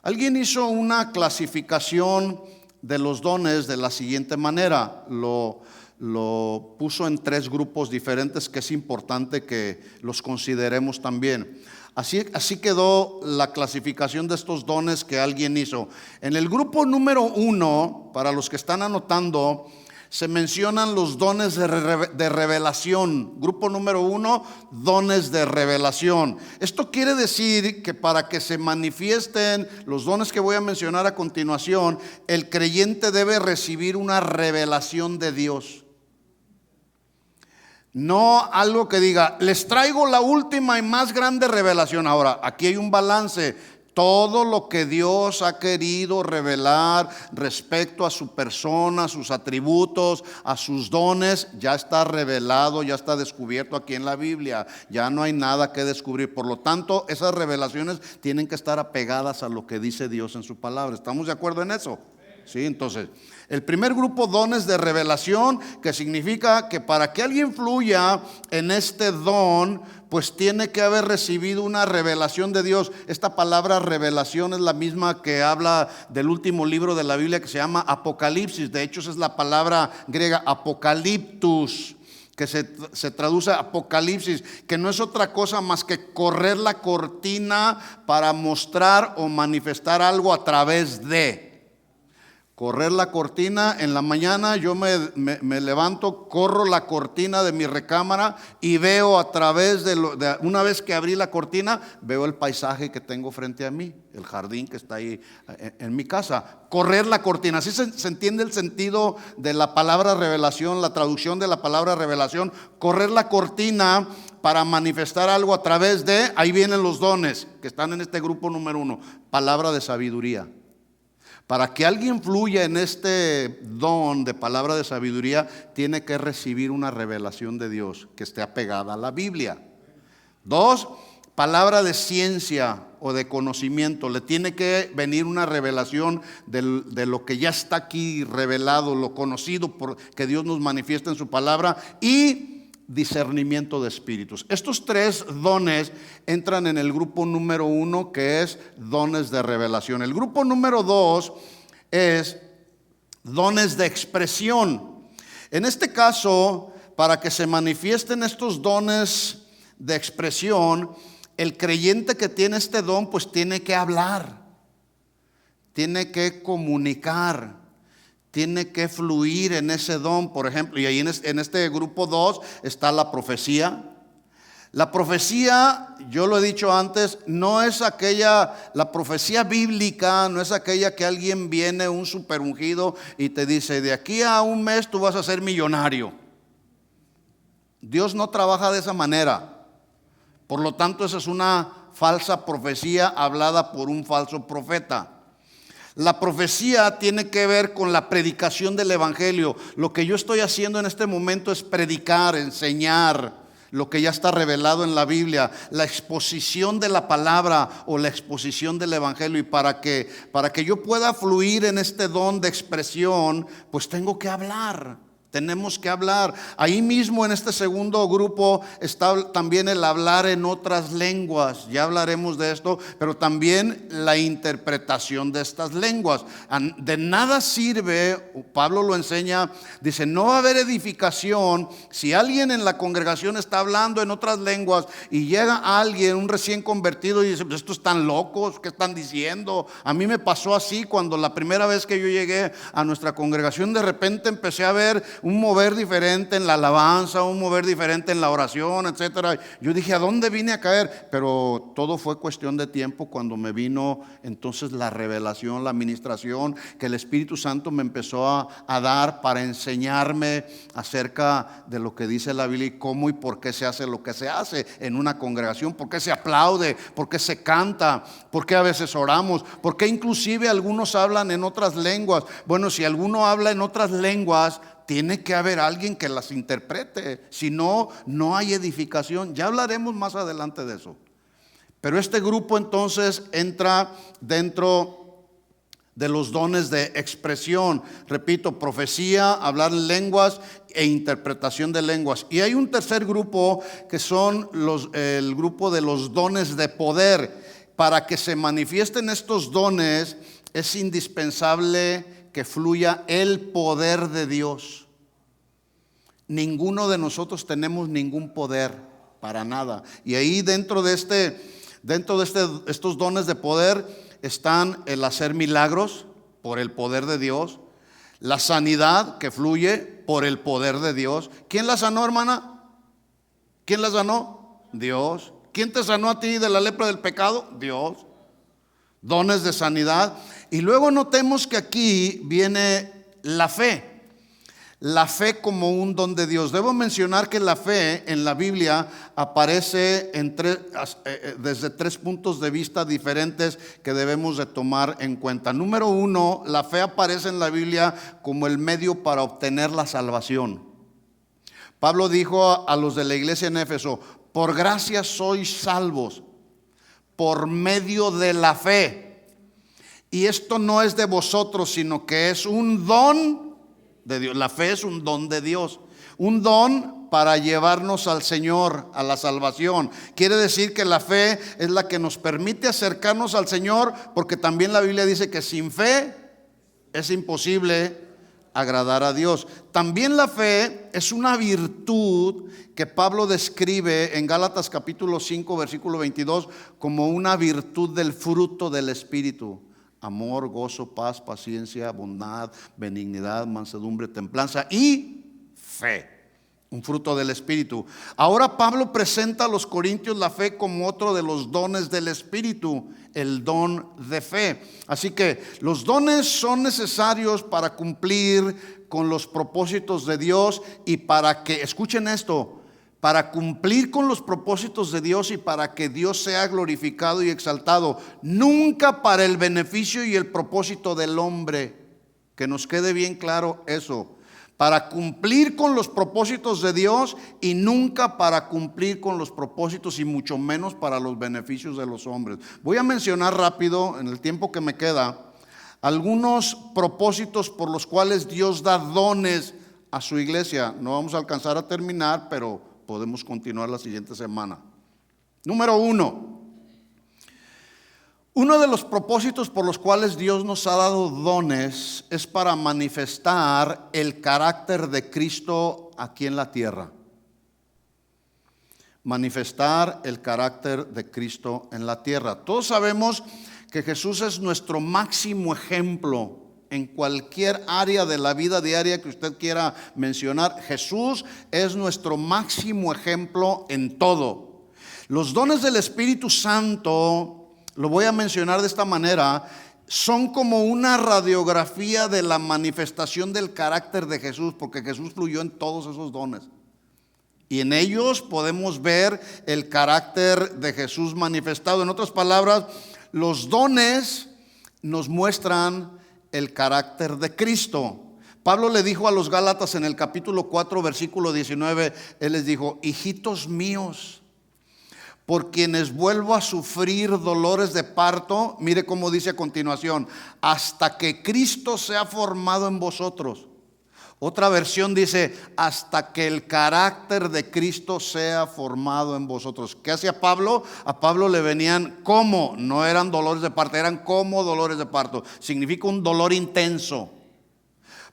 Alguien hizo una clasificación de los dones de la siguiente manera. Lo puso en 3 grupos diferentes que es importante que los consideremos también. Así quedó la clasificación de estos dones que alguien hizo. En el grupo número 1, para los que están anotando, se mencionan los dones de revelación. Grupo número 1, dones de revelación. Esto quiere decir que para que se manifiesten los dones que voy a mencionar a continuación, el creyente debe recibir una revelación de Dios. No algo que diga, les traigo la última y más grande revelación. Ahora, aquí hay un balance. Todo lo que Dios ha querido revelar respecto a su persona, a sus atributos, a sus dones, ya está revelado, ya está descubierto aquí en la Biblia. Ya no hay nada que descubrir. Por lo tanto, esas revelaciones tienen que estar apegadas a lo que dice Dios en su palabra. ¿Estamos de acuerdo en eso? Sí, entonces, el primer grupo, dones de revelación, que significa que para que alguien fluya en este don, pues tiene que haber recibido una revelación de Dios. Esta palabra revelación es la misma que habla del último libro de la Biblia que se llama Apocalipsis. De hecho, esa es la palabra griega apocaliptus, que se traduce apocalipsis, que no es otra cosa más que correr la cortina para mostrar o manifestar algo a través de. Correr la cortina en la mañana, yo me levanto, corro la cortina de mi recámara y veo a través una vez que abrí la cortina, veo el paisaje que tengo frente a mí, el jardín que está ahí en mi casa. Correr la cortina, así se entiende el sentido de la palabra revelación, la traducción de la palabra revelación. Correr la cortina para manifestar algo a través de, ahí vienen los dones que están en este grupo número 1, palabra de sabiduría. Para que alguien fluya en este don de palabra de sabiduría, tiene que recibir una revelación de Dios que esté apegada a la Biblia. 2, palabra de ciencia o de conocimiento. Le tiene que venir una revelación de lo que ya está aquí revelado, lo conocido que Dios nos manifiesta en su palabra. Y discernimiento de espíritus. Estos 3 dones entran en el grupo número 1, que es dones de revelación. El grupo número 2 es dones de expresión. En este caso, para que se manifiesten estos dones de expresión, el creyente que tiene este don pues tiene que hablar, tiene que comunicar, tiene que fluir en ese don. Por ejemplo, y ahí en este grupo 2 está la profecía. La profecía, yo lo he dicho antes, no es la profecía bíblica no es aquella que alguien viene, un superungido, y te dice, de aquí a un mes tú vas a ser millonario. Dios no trabaja de esa manera. Por lo tanto, esa es una falsa profecía hablada por un falso profeta. La profecía tiene que ver con la predicación del evangelio. Lo que yo estoy haciendo en este momento es predicar, enseñar lo que ya está revelado en la Biblia, la exposición de la palabra o la exposición del evangelio. Y para que yo pueda fluir en este don de expresión, pues tengo que hablar. Tenemos que hablar. Ahí mismo en este segundo grupo está también el hablar en otras lenguas. Ya hablaremos de esto, pero también la interpretación de estas lenguas. De nada sirve, Pablo lo enseña, dice, no va a haber edificación si alguien en la congregación está hablando en otras lenguas y llega alguien, un recién convertido, y dice, pues estos están locos, ¿qué están diciendo? A mí me pasó así cuando la primera vez que yo llegué a nuestra congregación, de repente empecé a ver un mover diferente en la alabanza, un mover diferente en la oración, etcétera. Yo dije, ¿a dónde vine a caer? Pero todo fue cuestión de tiempo cuando me vino entonces la revelación, la administración que el Espíritu Santo me empezó a dar para enseñarme acerca de lo que dice la Biblia y cómo y por qué se hace lo que se hace en una congregación, por qué se aplaude, por qué se canta, por qué a veces oramos, por qué inclusive algunos hablan en otras lenguas. Bueno, si alguno habla en otras lenguas, tiene que haber alguien que las interprete. Si no, no hay edificación. Ya hablaremos más adelante de eso. Pero este grupo entonces entra dentro de los dones de expresión. Repito, profecía, hablar en lenguas e interpretación de lenguas. Y hay un tercer grupo que son el grupo de los dones de poder. Para que se manifiesten estos dones es indispensable que fluya el poder de Dios. Ninguno de nosotros tenemos ningún poder para nada. Y ahí dentro de estos dones de poder están el hacer milagros por el poder de Dios, la sanidad que fluye por el poder de Dios. ¿Quién la sanó, hermana? ¿Quién la sanó? Dios. ¿Quién te sanó a ti de la lepra del pecado? Dios. Dones de sanidad. Y luego notemos que aquí viene la fe. La fe como un don de Dios. Debo mencionar que la fe en la Biblia aparece desde tres puntos de vista diferentes que debemos de tomar en cuenta. Número uno, la fe aparece en la Biblia como el medio para obtener la salvación. Pablo dijo a los de la iglesia en Éfeso, por gracia sois salvos por medio de la fe. Y esto no es de vosotros, sino que es un don de Dios. La fe es un don de Dios, un don para llevarnos al Señor, a la salvación. Quiere decir que la fe es la que nos permite acercarnos al Señor, porque también la Biblia dice que sin fe es imposible agradar a Dios. También la fe es una virtud que Pablo describe en Gálatas capítulo 5 versículo 22 como una virtud del fruto del Espíritu: amor, gozo, paz, paciencia, bondad, benignidad, mansedumbre, templanza y fe. Un fruto del Espíritu. Ahora Pablo presenta a los corintios la fe como otro de los dones del Espíritu, el don de fe. Así que los dones son necesarios para cumplir con los propósitos de Dios y para que, escuchen esto, para cumplir con los propósitos de Dios y para que Dios sea glorificado y exaltado, nunca para el beneficio y el propósito del hombre. Que nos quede bien claro eso. Para cumplir con los propósitos de Dios y nunca para cumplir con los propósitos y mucho menos para los beneficios de los hombres. Voy a mencionar rápido, en el tiempo que me queda, algunos propósitos por los cuales Dios da dones a su iglesia. No vamos a alcanzar a terminar, pero podemos continuar la siguiente semana. Número uno de los propósitos por los cuales Dios nos ha dado dones es para manifestar el carácter de Cristo aquí en la tierra. Manifestar el carácter de Cristo en la tierra. Todos sabemos que Jesús es nuestro máximo ejemplo en cualquier área de la vida diaria que usted quiera mencionar. Jesús es nuestro máximo ejemplo en todo. Los dones del Espíritu Santo, lo voy a mencionar de esta manera, son como una radiografía de la manifestación del carácter de Jesús, porque Jesús fluyó en todos esos dones. Y en ellos podemos ver el carácter de Jesús manifestado. En otras palabras, los dones nos muestran el carácter de Cristo. Pablo le dijo a los Gálatas en el capítulo 4, versículo 19, él les dijo: hijitos míos, por quienes vuelvo a sufrir dolores de parto, mire cómo dice a continuación, hasta que Cristo sea formado en vosotros. Otra versión dice, hasta que el carácter de Cristo sea formado en vosotros. ¿Qué hacía Pablo? A Pablo le venían como, no eran dolores de parto, eran como dolores de parto. Significa un dolor intenso.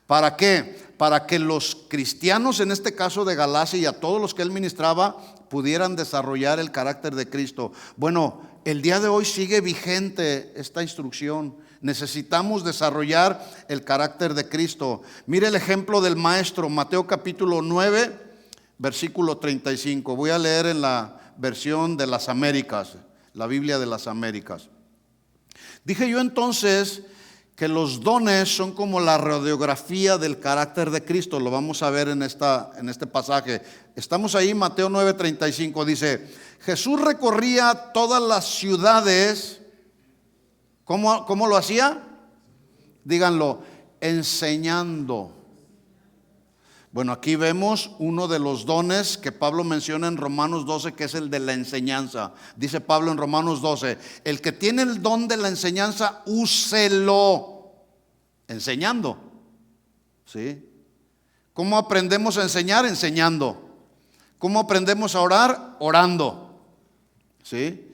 ¿Para qué? Para que los cristianos, en este caso de Galacia, y a todos los que él ministraba, pudieran desarrollar el carácter de Cristo. Bueno, el día de hoy sigue vigente esta instrucción. Necesitamos desarrollar el carácter de Cristo. Mire el ejemplo del maestro, Mateo capítulo 9, versículo 35. Voy a leer en la versión de las Américas, la Biblia de las Américas. Dije yo entonces que los dones son como la radiografía del carácter de Cristo. Lo vamos a ver en este pasaje. Estamos ahí, Mateo 9:35. Dice, Jesús recorría todas las ciudades. ¿Cómo lo hacía? Díganlo, enseñando. Bueno, aquí vemos uno de los dones que Pablo menciona en Romanos 12, que es el de la enseñanza. Dice Pablo en Romanos 12, el que tiene el don de la enseñanza, úselo. Enseñando. ¿Sí? ¿Cómo aprendemos a enseñar? Enseñando. ¿Cómo aprendemos a orar? Orando. ¿Sí?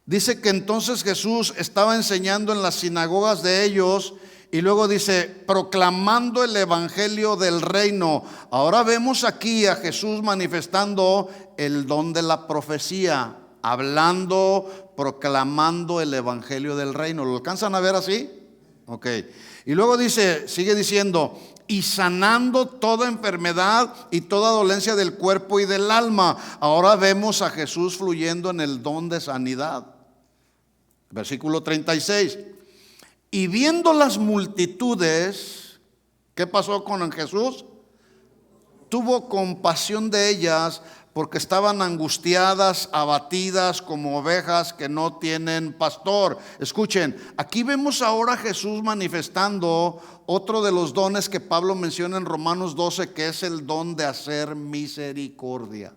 Dice que entonces Jesús estaba enseñando en las sinagogas de ellos y luego dice, proclamando el evangelio del reino. Ahora vemos aquí a Jesús manifestando el don de la profecía, hablando, proclamando el evangelio del reino. ¿Lo alcanzan a ver así? Ok. Y luego dice, sigue diciendo, y sanando toda enfermedad y toda dolencia del cuerpo y del alma. Ahora vemos a Jesús fluyendo en el don de sanidad. Versículo 36. Y viendo las multitudes, ¿qué pasó con Jesús? Tuvo compasión de ellas porque estaban angustiadas, abatidas como ovejas que no tienen pastor. Escuchen, aquí vemos ahora a Jesús manifestando otro de los dones que Pablo menciona en Romanos 12, que es el don de hacer misericordia.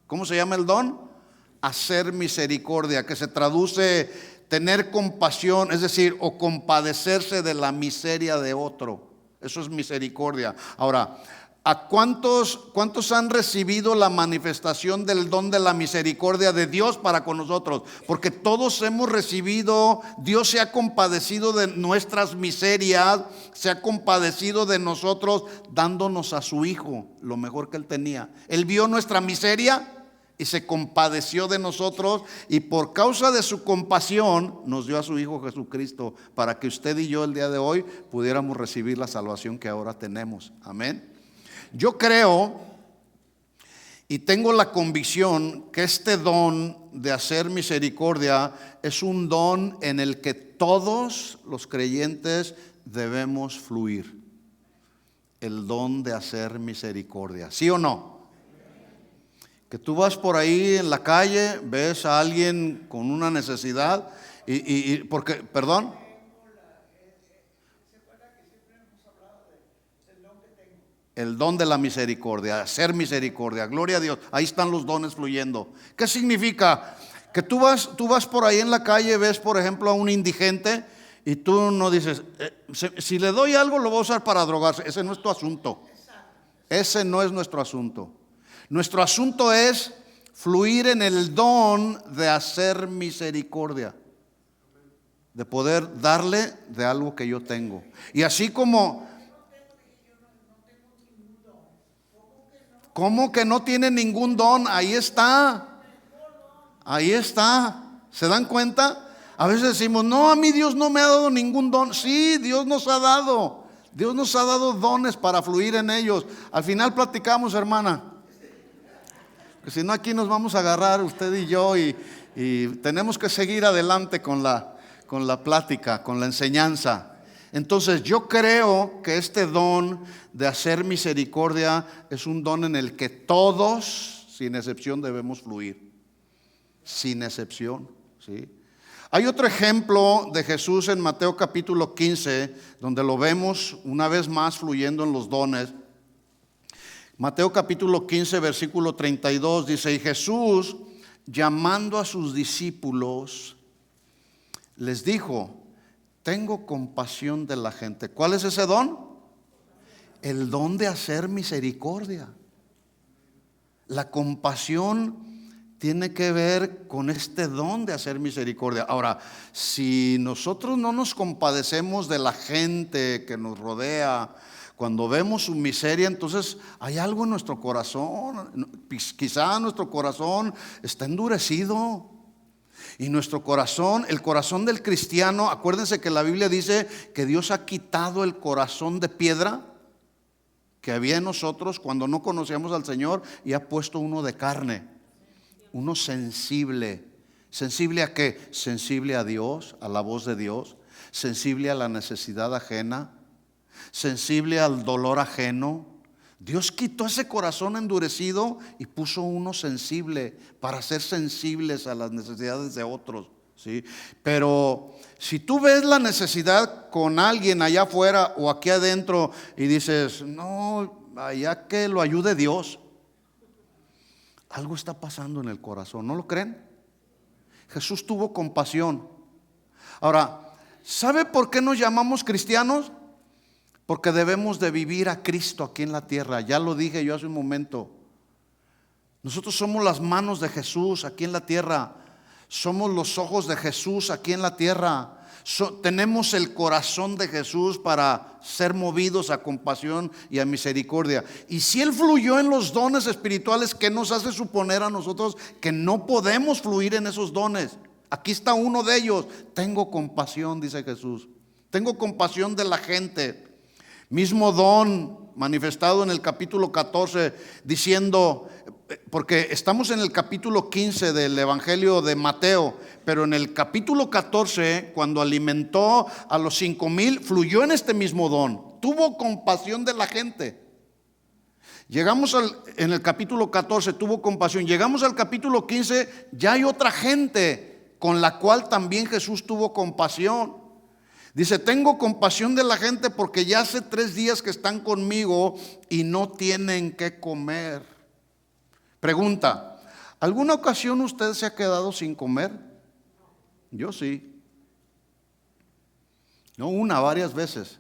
¿Cómo se llama el don? Hacer misericordia, que se traduce tener compasión, es decir, o compadecerse de la miseria de otro. Eso es misericordia. Ahora, ¿a cuántos han recibido la manifestación del don de la misericordia de Dios para con nosotros? Porque todos hemos recibido, Dios se ha compadecido de nuestras miserias, se ha compadecido de nosotros dándonos a su Hijo, lo mejor que Él tenía. Él vio nuestra miseria y se compadeció de nosotros, y por causa de su compasión nos dio a su Hijo Jesucristo para que usted y yo el día de hoy pudiéramos recibir la salvación que ahora tenemos. Amén. Yo creo y tengo la convicción que este don de hacer misericordia es un don en el que todos los creyentes debemos fluir. El don de hacer misericordia, ¿sí o no? Que tú vas por ahí en la calle, ves a alguien con una necesidad porque, perdón. El don de la misericordia, hacer misericordia, gloria a Dios. Ahí están los dones fluyendo. ¿Qué significa? Que tú vas por ahí en la calle, ves por ejemplo a un indigente y tú no dices, si le doy algo lo voy a usar para drogarse. Ese no es tu asunto. Ese no es nuestro asunto. Nuestro asunto es fluir en el don de hacer misericordia, de poder darle de algo que yo tengo. Y así como, ¿cómo que no tiene ningún don? Ahí está. Ahí está. ¿Se dan cuenta? A veces decimos, no, a mí Dios no me ha dado ningún don. Sí, Dios nos ha dado. Dios nos ha dado dones para fluir en ellos. Al final platicamos, hermana. Que si no, aquí nos vamos a agarrar usted y yo y tenemos que seguir adelante con la plática, con la enseñanza. Entonces yo creo que este don de hacer misericordia es un don en el que todos, sin excepción, debemos fluir. Sin excepción, ¿sí? Hay otro ejemplo de Jesús en Mateo capítulo 15, donde lo vemos una vez más fluyendo en los dones. Mateo capítulo 15, versículo 32 dice, y Jesús, llamando a sus discípulos, les dijo, tengo compasión de la gente. ¿Cuál es ese don? el don de hacer misericordia. La compasión tiene que ver con este don de hacer misericordia. Ahora, si nosotros no nos compadecemos de la gente que nos rodea, cuando vemos su miseria, entonces hay algo en nuestro corazón. Quizá nuestro corazón está endurecido. Y nuestro corazón, el corazón del cristiano, acuérdense que la Biblia dice que Dios ha quitado el corazón de piedra que había en nosotros cuando no conocíamos al Señor y ha puesto uno de carne, uno sensible. ¿Sensible a qué? Sensible a Dios, a la voz de Dios, sensible a la necesidad ajena, sensible al dolor ajeno. Dios quitó ese corazón endurecido y puso uno sensible para ser sensibles a las necesidades de otros, ¿sí? Pero si tú ves la necesidad con alguien allá afuera o aquí adentro y dices, no, allá que lo ayude Dios, algo está pasando en el corazón, ¿no lo creen? Jesús tuvo compasión. Ahora, ¿sabe por qué nos llamamos cristianos? Porque debemos de vivir a Cristo aquí en la tierra. Ya lo dije yo hace un momento. Nosotros somos las manos de Jesús aquí en la tierra. Somos los ojos de Jesús aquí en la tierra. Tenemos el corazón de Jesús para ser movidos a compasión y a misericordia. Y si Él fluyó en los dones espirituales, ¿qué nos hace suponer a nosotros que no podemos fluir en esos dones? Aquí está uno de ellos. Tengo compasión, dice Jesús. Tengo compasión de la gente. Mismo don manifestado en el capítulo 14, diciendo, porque estamos en el capítulo 15 del Evangelio de Mateo, pero en el capítulo 14, cuando alimentó a los 5,000, fluyó en este mismo don, tuvo compasión de la gente. Llegamos en el capítulo 14, tuvo compasión. Llegamos al capítulo 15, ya hay otra gente con la cual también Jesús tuvo compasión. Dice, tengo compasión de la gente porque ya hace 3 días que están conmigo y no tienen que comer. Pregunta, ¿alguna ocasión usted se ha quedado sin comer? Yo sí. No una, varias veces.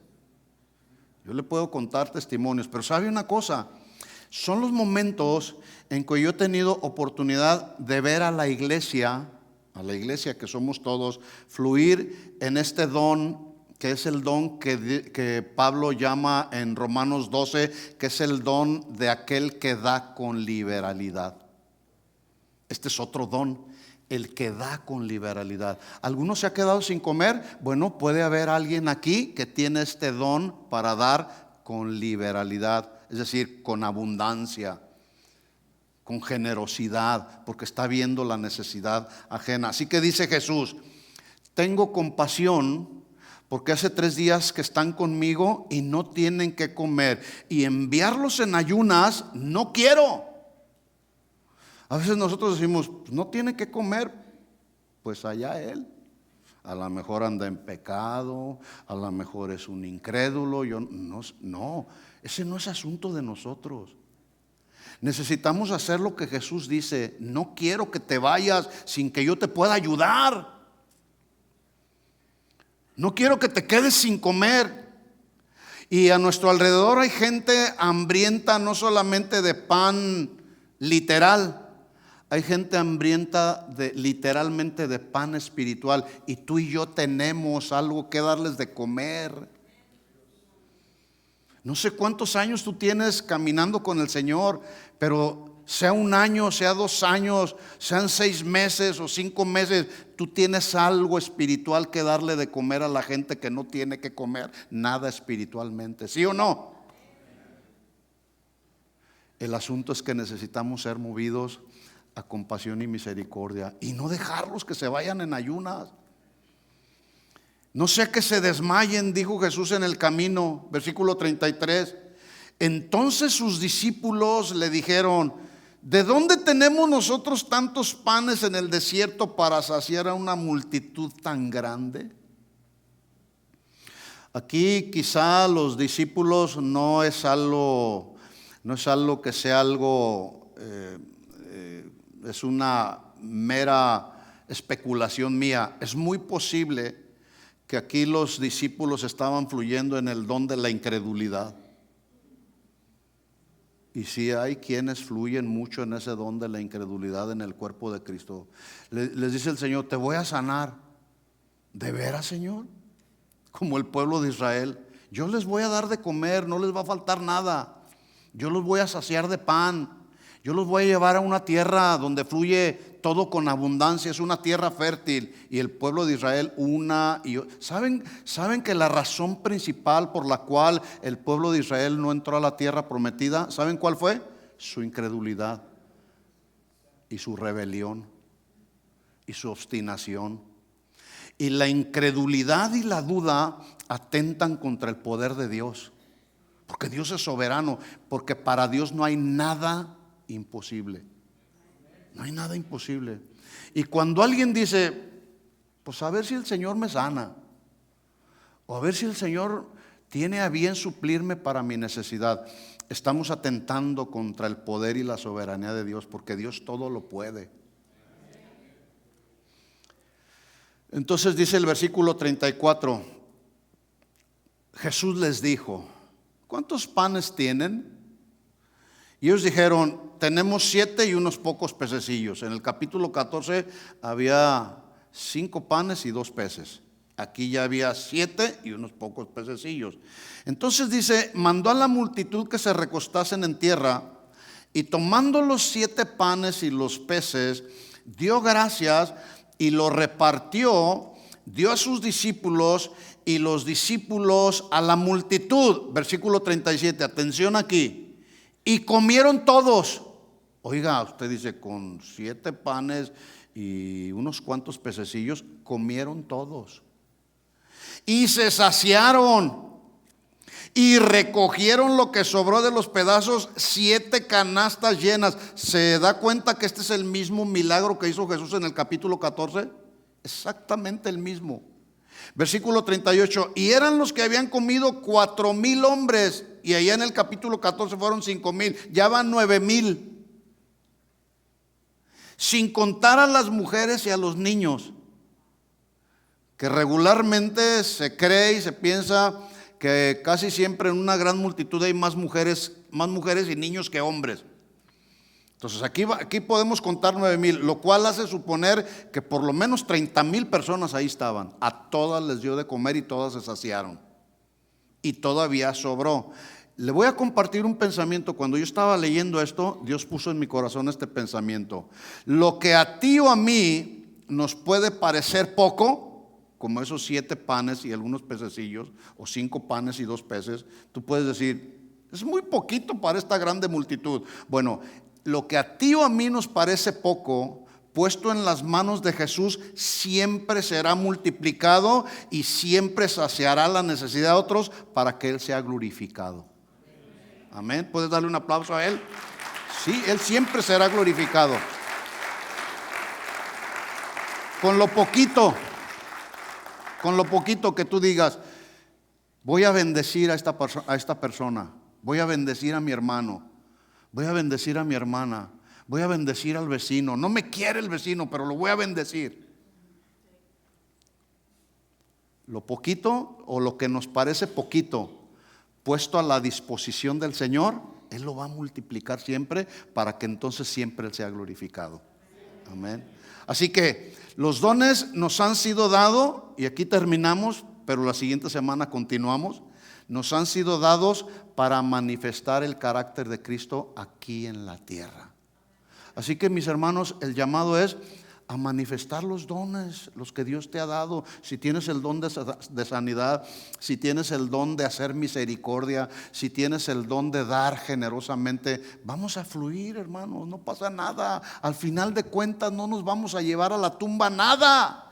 Yo le puedo contar testimonios, pero ¿sabe una cosa? Son los momentos en que yo he tenido oportunidad de ver a la iglesia que somos todos, fluir en este don, que es el don que Pablo llama en Romanos 12, que es el don de aquel que da con liberalidad. Este es otro don, el que da con liberalidad. ¿Alguno se ha quedado sin comer? Bueno, puede haber alguien aquí que tiene este don para dar con liberalidad, es decir, con abundancia, con generosidad, porque está viendo la necesidad ajena. Así que dice Jesús, tengo compasión porque hace 3 días que están conmigo y no tienen que comer, y enviarlos en ayunas no quiero. A veces nosotros decimos, no tiene que comer, pues allá él. A lo mejor anda en pecado, a lo mejor es un incrédulo. No, ese no es asunto de nosotros. Necesitamos hacer lo que Jesús dice. No quiero que te vayas sin que yo te pueda ayudar. No quiero que te quedes sin comer. Y a nuestro alrededor hay gente hambrienta, no solamente de pan literal. Hay gente hambrienta literalmente de pan espiritual. Y tú y yo tenemos algo que darles de comer. No sé cuántos años tú tienes caminando con el Señor, pero sea 1 año, sea 2 años, sean 6 meses o 5 meses, tú tienes algo espiritual que darle de comer a la gente que no tiene que comer nada espiritualmente. ¿Sí o no? El asunto es que necesitamos ser movidos a compasión y misericordia y no dejarlos que se vayan en ayunas. No sea que se desmayen, dijo Jesús en el camino, versículo 33. Entonces sus discípulos le dijeron, ¿de dónde tenemos nosotros tantos panes en el desierto para saciar a una multitud tan grande? Aquí quizá los discípulos no es algo que sea algo, es una mera especulación mía. Es muy posible que aquí los discípulos estaban fluyendo en el don de la incredulidad. Y sí hay quienes fluyen mucho en ese don de la incredulidad en el cuerpo de Cristo. Les dice el Señor, te voy a sanar. ¿De veras, Señor? Como el pueblo de Israel. Yo les voy a dar de comer, no les va a faltar nada. Yo los voy a saciar de pan. Yo los voy a llevar a una tierra donde fluye todo con abundancia. Es una tierra fértil. Y el pueblo de Israel ¿Saben que la razón principal por la cual el pueblo de Israel no entró a la tierra prometida? ¿Saben cuál fue? Su incredulidad y su rebelión y su obstinación. Y la incredulidad y la duda atentan contra el poder de Dios. Porque Dios es soberano. Porque para Dios no hay nada imposible. No hay nada imposible. Y cuando alguien dice, pues a ver si el Señor me sana, o a ver si el Señor tiene a bien suplirme para mi necesidad, estamos atentando contra el poder y la soberanía de Dios. Porque Dios todo lo puede. Entonces dice el versículo 34, Jesús les dijo, ¿cuántos panes tienen? Y ellos dijeron, tenemos 7 y unos pocos pececillos. En el capítulo 14 había 5 panes y 2 peces. Aquí ya había 7 y unos pocos pececillos. Entonces dice, mandó a la multitud que se recostasen en tierra, y tomando los 7 panes y los peces, dio gracias y lo repartió, dio a sus discípulos y los discípulos a la multitud. Versículo 37, atención aquí. Y comieron todos. Oiga, usted dice, con 7 panes y unos cuantos pececillos, comieron todos. Y se saciaron. Y recogieron lo que sobró de los pedazos, 7 canastas llenas. ¿Se da cuenta que este es el mismo milagro que hizo Jesús en el capítulo 14? Exactamente el mismo. Versículo 38. Y eran los que habían comido 4,000 hombres. Y allá en el capítulo 14 fueron 5,000. Ya van 9,000. Sin contar a las mujeres y a los niños. Que regularmente se cree y se piensa que casi siempre en una gran multitud hay más mujeres y niños que hombres. Entonces aquí podemos contar 9,000, lo cual hace suponer que por lo menos 30,000 personas ahí estaban. A todas les dio de comer y todas se saciaron. Y todavía sobró. Le voy a compartir un pensamiento. Cuando yo estaba leyendo esto, Dios puso en mi corazón este pensamiento. Lo que a ti o a mí nos puede parecer poco, como esos 7 panes y algunos pececillos, o 5 panes y 2 peces, tú puedes decir, es muy poquito para esta grande multitud. Bueno, lo que a ti o a mí nos parece poco, puesto en las manos de Jesús, siempre será multiplicado y siempre saciará la necesidad de otros para que Él sea glorificado. Amén. ¿Puedes darle un aplauso a Él? Sí, Él siempre será glorificado. Con lo poquito que tú digas, voy a bendecir a esta persona, voy a bendecir a mi hermano, voy a bendecir a mi hermana, voy a bendecir al vecino. No me quiere el vecino, pero lo voy a bendecir. Lo poquito o lo que nos parece poquito, puesto a la disposición del Señor, Él lo va a multiplicar siempre para que entonces siempre Él sea glorificado. Amén. Así que los dones nos han sido dados, y aquí terminamos, pero la siguiente semana continuamos. Nos han sido dados para manifestar el carácter de Cristo aquí en la tierra. Así que, mis hermanos, el llamado es a manifestar los dones, los que Dios te ha dado. Si tienes el don de sanidad, si tienes el don de hacer misericordia, si tienes el don de dar generosamente, vamos a fluir, hermanos, no pasa nada. Al final de cuentas no nos vamos a llevar a la tumba nada.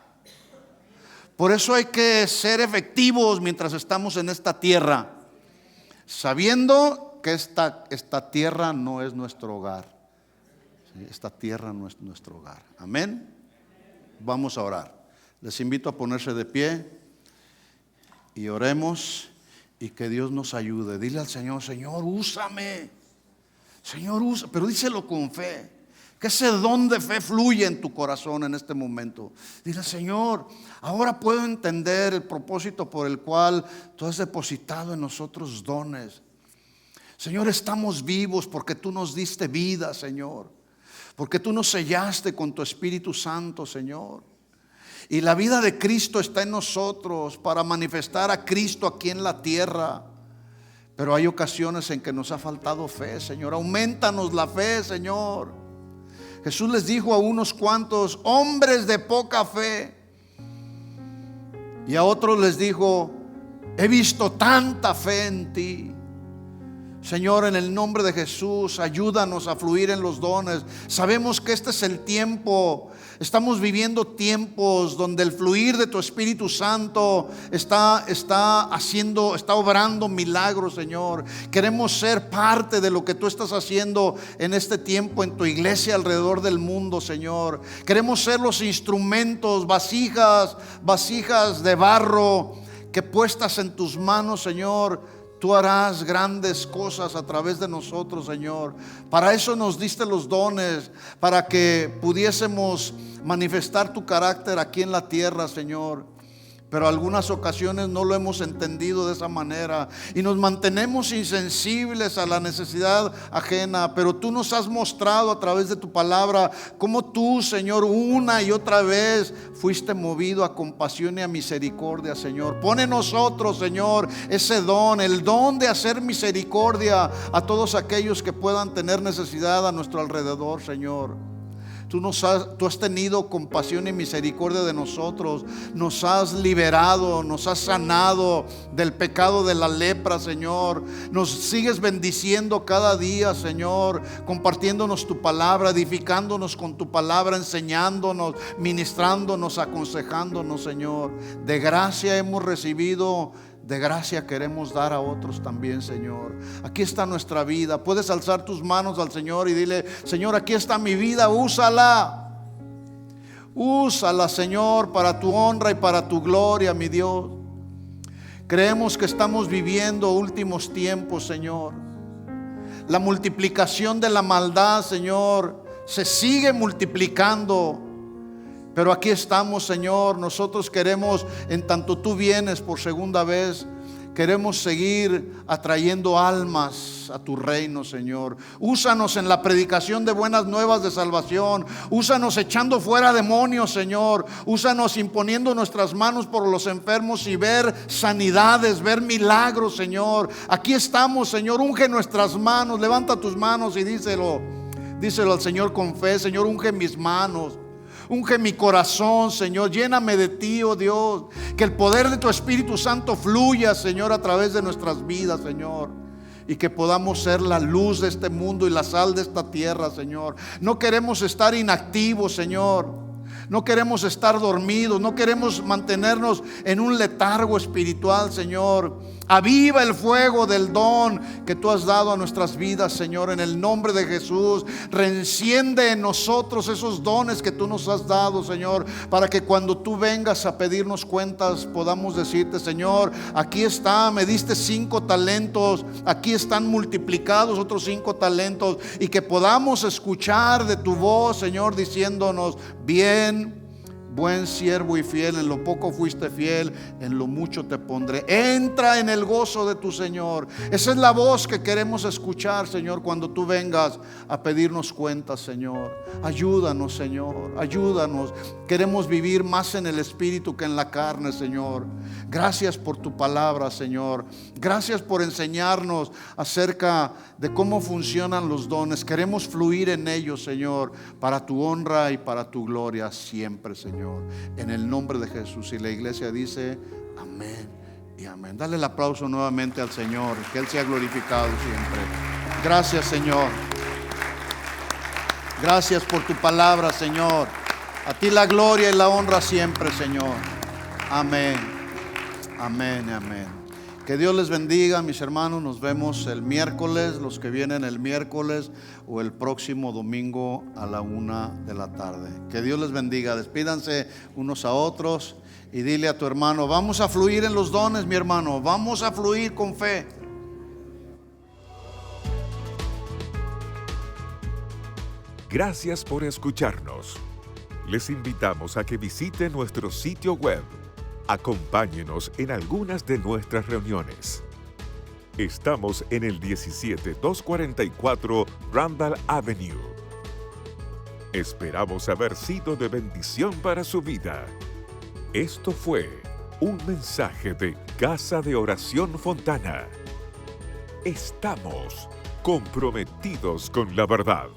Por eso hay que ser efectivos mientras estamos en esta tierra, sabiendo que esta tierra no es nuestro hogar. Esta tierra no es nuestro hogar. Amén. Vamos a orar. Les invito a ponerse de pie y oremos, y que Dios nos ayude. Dile al Señor, Señor, úsame. Señor, úsame. Pero díselo con fe. Que ese don de fe fluya en tu corazón en este momento. Dile, Señor, ahora puedo entender el propósito por el cual tú has depositado en nosotros dones. Señor, estamos vivos porque tú nos diste vida, Señor. Porque tú nos sellaste con tu Espíritu Santo, Señor. Y la vida de Cristo está en nosotros para manifestar a Cristo aquí en la tierra. Pero hay ocasiones en que nos ha faltado fe, Señor. Aumentanos la fe, Señor. Jesús les dijo a unos cuantos hombres de poca fe. Y a otros les dijo: he visto tanta fe en ti. Señor, en el nombre de Jesús, ayúdanos a fluir en los dones. Sabemos que este es el tiempo. Estamos viviendo tiempos donde el fluir de tu Espíritu Santo está obrando milagros, Señor. Queremos ser parte de lo que tú estás haciendo en este tiempo en tu iglesia alrededor del mundo, Señor. Queremos ser los instrumentos, vasijas de barro que puestas en tus manos, Señor, tú harás grandes cosas a través de nosotros, Señor. Para eso nos diste los dones, para que pudiésemos manifestar tu carácter aquí en la tierra, Señor. Pero algunas ocasiones no lo hemos entendido de esa manera y nos mantenemos insensibles a la necesidad ajena. Pero tú nos has mostrado a través de tu palabra cómo tú, Señor, una y otra vez fuiste movido a compasión y a misericordia, Señor. Pon en nosotros, Señor, ese don, el don de hacer misericordia a todos aquellos que puedan tener necesidad a nuestro alrededor, Señor. Tú has tenido compasión y misericordia de nosotros. Nos has liberado, nos has sanado del pecado de la lepra, Señor. Nos sigues bendiciendo cada día, Señor, compartiéndonos tu palabra, edificándonos con tu palabra, enseñándonos, ministrándonos, aconsejándonos, Señor. De gracia hemos recibido, de gracia queremos dar a otros también, Señor. Aquí está nuestra vida. Puedes alzar tus manos al Señor y dile: Señor, aquí está mi vida, úsala. Úsala, Señor, para tu honra y para tu gloria, mi Dios. Creemos que estamos viviendo últimos tiempos, Señor. La multiplicación de la maldad, Señor, se sigue multiplicando. Pero aquí estamos, Señor. Nosotros queremos, en tanto tú vienes por segunda vez, queremos seguir atrayendo almas a tu reino, Señor. Úsanos en la predicación de buenas nuevas de salvación. Úsanos echando fuera demonios, Señor. Úsanos imponiendo nuestras manos por los enfermos y ver sanidades, ver milagros, Señor. Aquí estamos, Señor. Unge nuestras manos. Levanta tus manos y díselo al Señor con fe: Señor, unge mis manos. Unge mi corazón, Señor. Lléname de ti, oh Dios. Que el poder de tu Espíritu Santo fluya, Señor, a través de nuestras vidas, Señor. Y que podamos ser la luz de este mundo y la sal de esta tierra, Señor. No queremos estar inactivos, Señor. No queremos estar dormidos. No queremos mantenernos en un letargo espiritual, Señor. Aviva el fuego del don que tú has dado a nuestras vidas, Señor, en el nombre de Jesús. Reenciende en nosotros esos dones que tú nos has dado, Señor, para que cuando tú vengas a pedirnos cuentas podamos decirte: Señor, aquí está, me diste 5 talentos, aquí están multiplicados otros 5 talentos, y que podamos escuchar de tu voz, Señor, diciéndonos: bien, buen siervo y fiel, en lo poco fuiste fiel, en lo mucho te pondré. Entra en el gozo de tu Señor. Esa es la voz que queremos escuchar, Señor, cuando tú vengas a pedirnos cuentas, Señor. Ayúdanos, Señor, ayúdanos. Queremos vivir más en el Espíritu que en la carne, Señor. Gracias por tu palabra, Señor. Gracias por enseñarnos acerca de cómo funcionan los dones. Queremos fluir en ellos, Señor, para tu honra y para tu gloria siempre, Señor. En el nombre de Jesús. Y la iglesia dice: amén y amén. Dale el aplauso nuevamente al Señor. Que Él sea glorificado siempre. Gracias, Señor. Gracias por tu palabra, Señor. A ti la gloria y la honra siempre, Señor. Amén. Amén, amén. Que Dios les bendiga, mis hermanos. Nos vemos el miércoles, los que vienen el miércoles, o el próximo domingo a la 1 de la tarde. Que Dios les bendiga. Despídanse unos a otros y dile a tu hermano: vamos a fluir en los dones, mi hermano. Vamos a fluir con fe. Gracias por escucharnos. Les invitamos a que visiten nuestro sitio web. Acompáñenos en algunas de nuestras reuniones. Estamos en el 17244 Randall Avenue. Esperamos haber sido de bendición para su vida. Esto fue un mensaje de Casa de Oración Fontana. Estamos comprometidos con la verdad.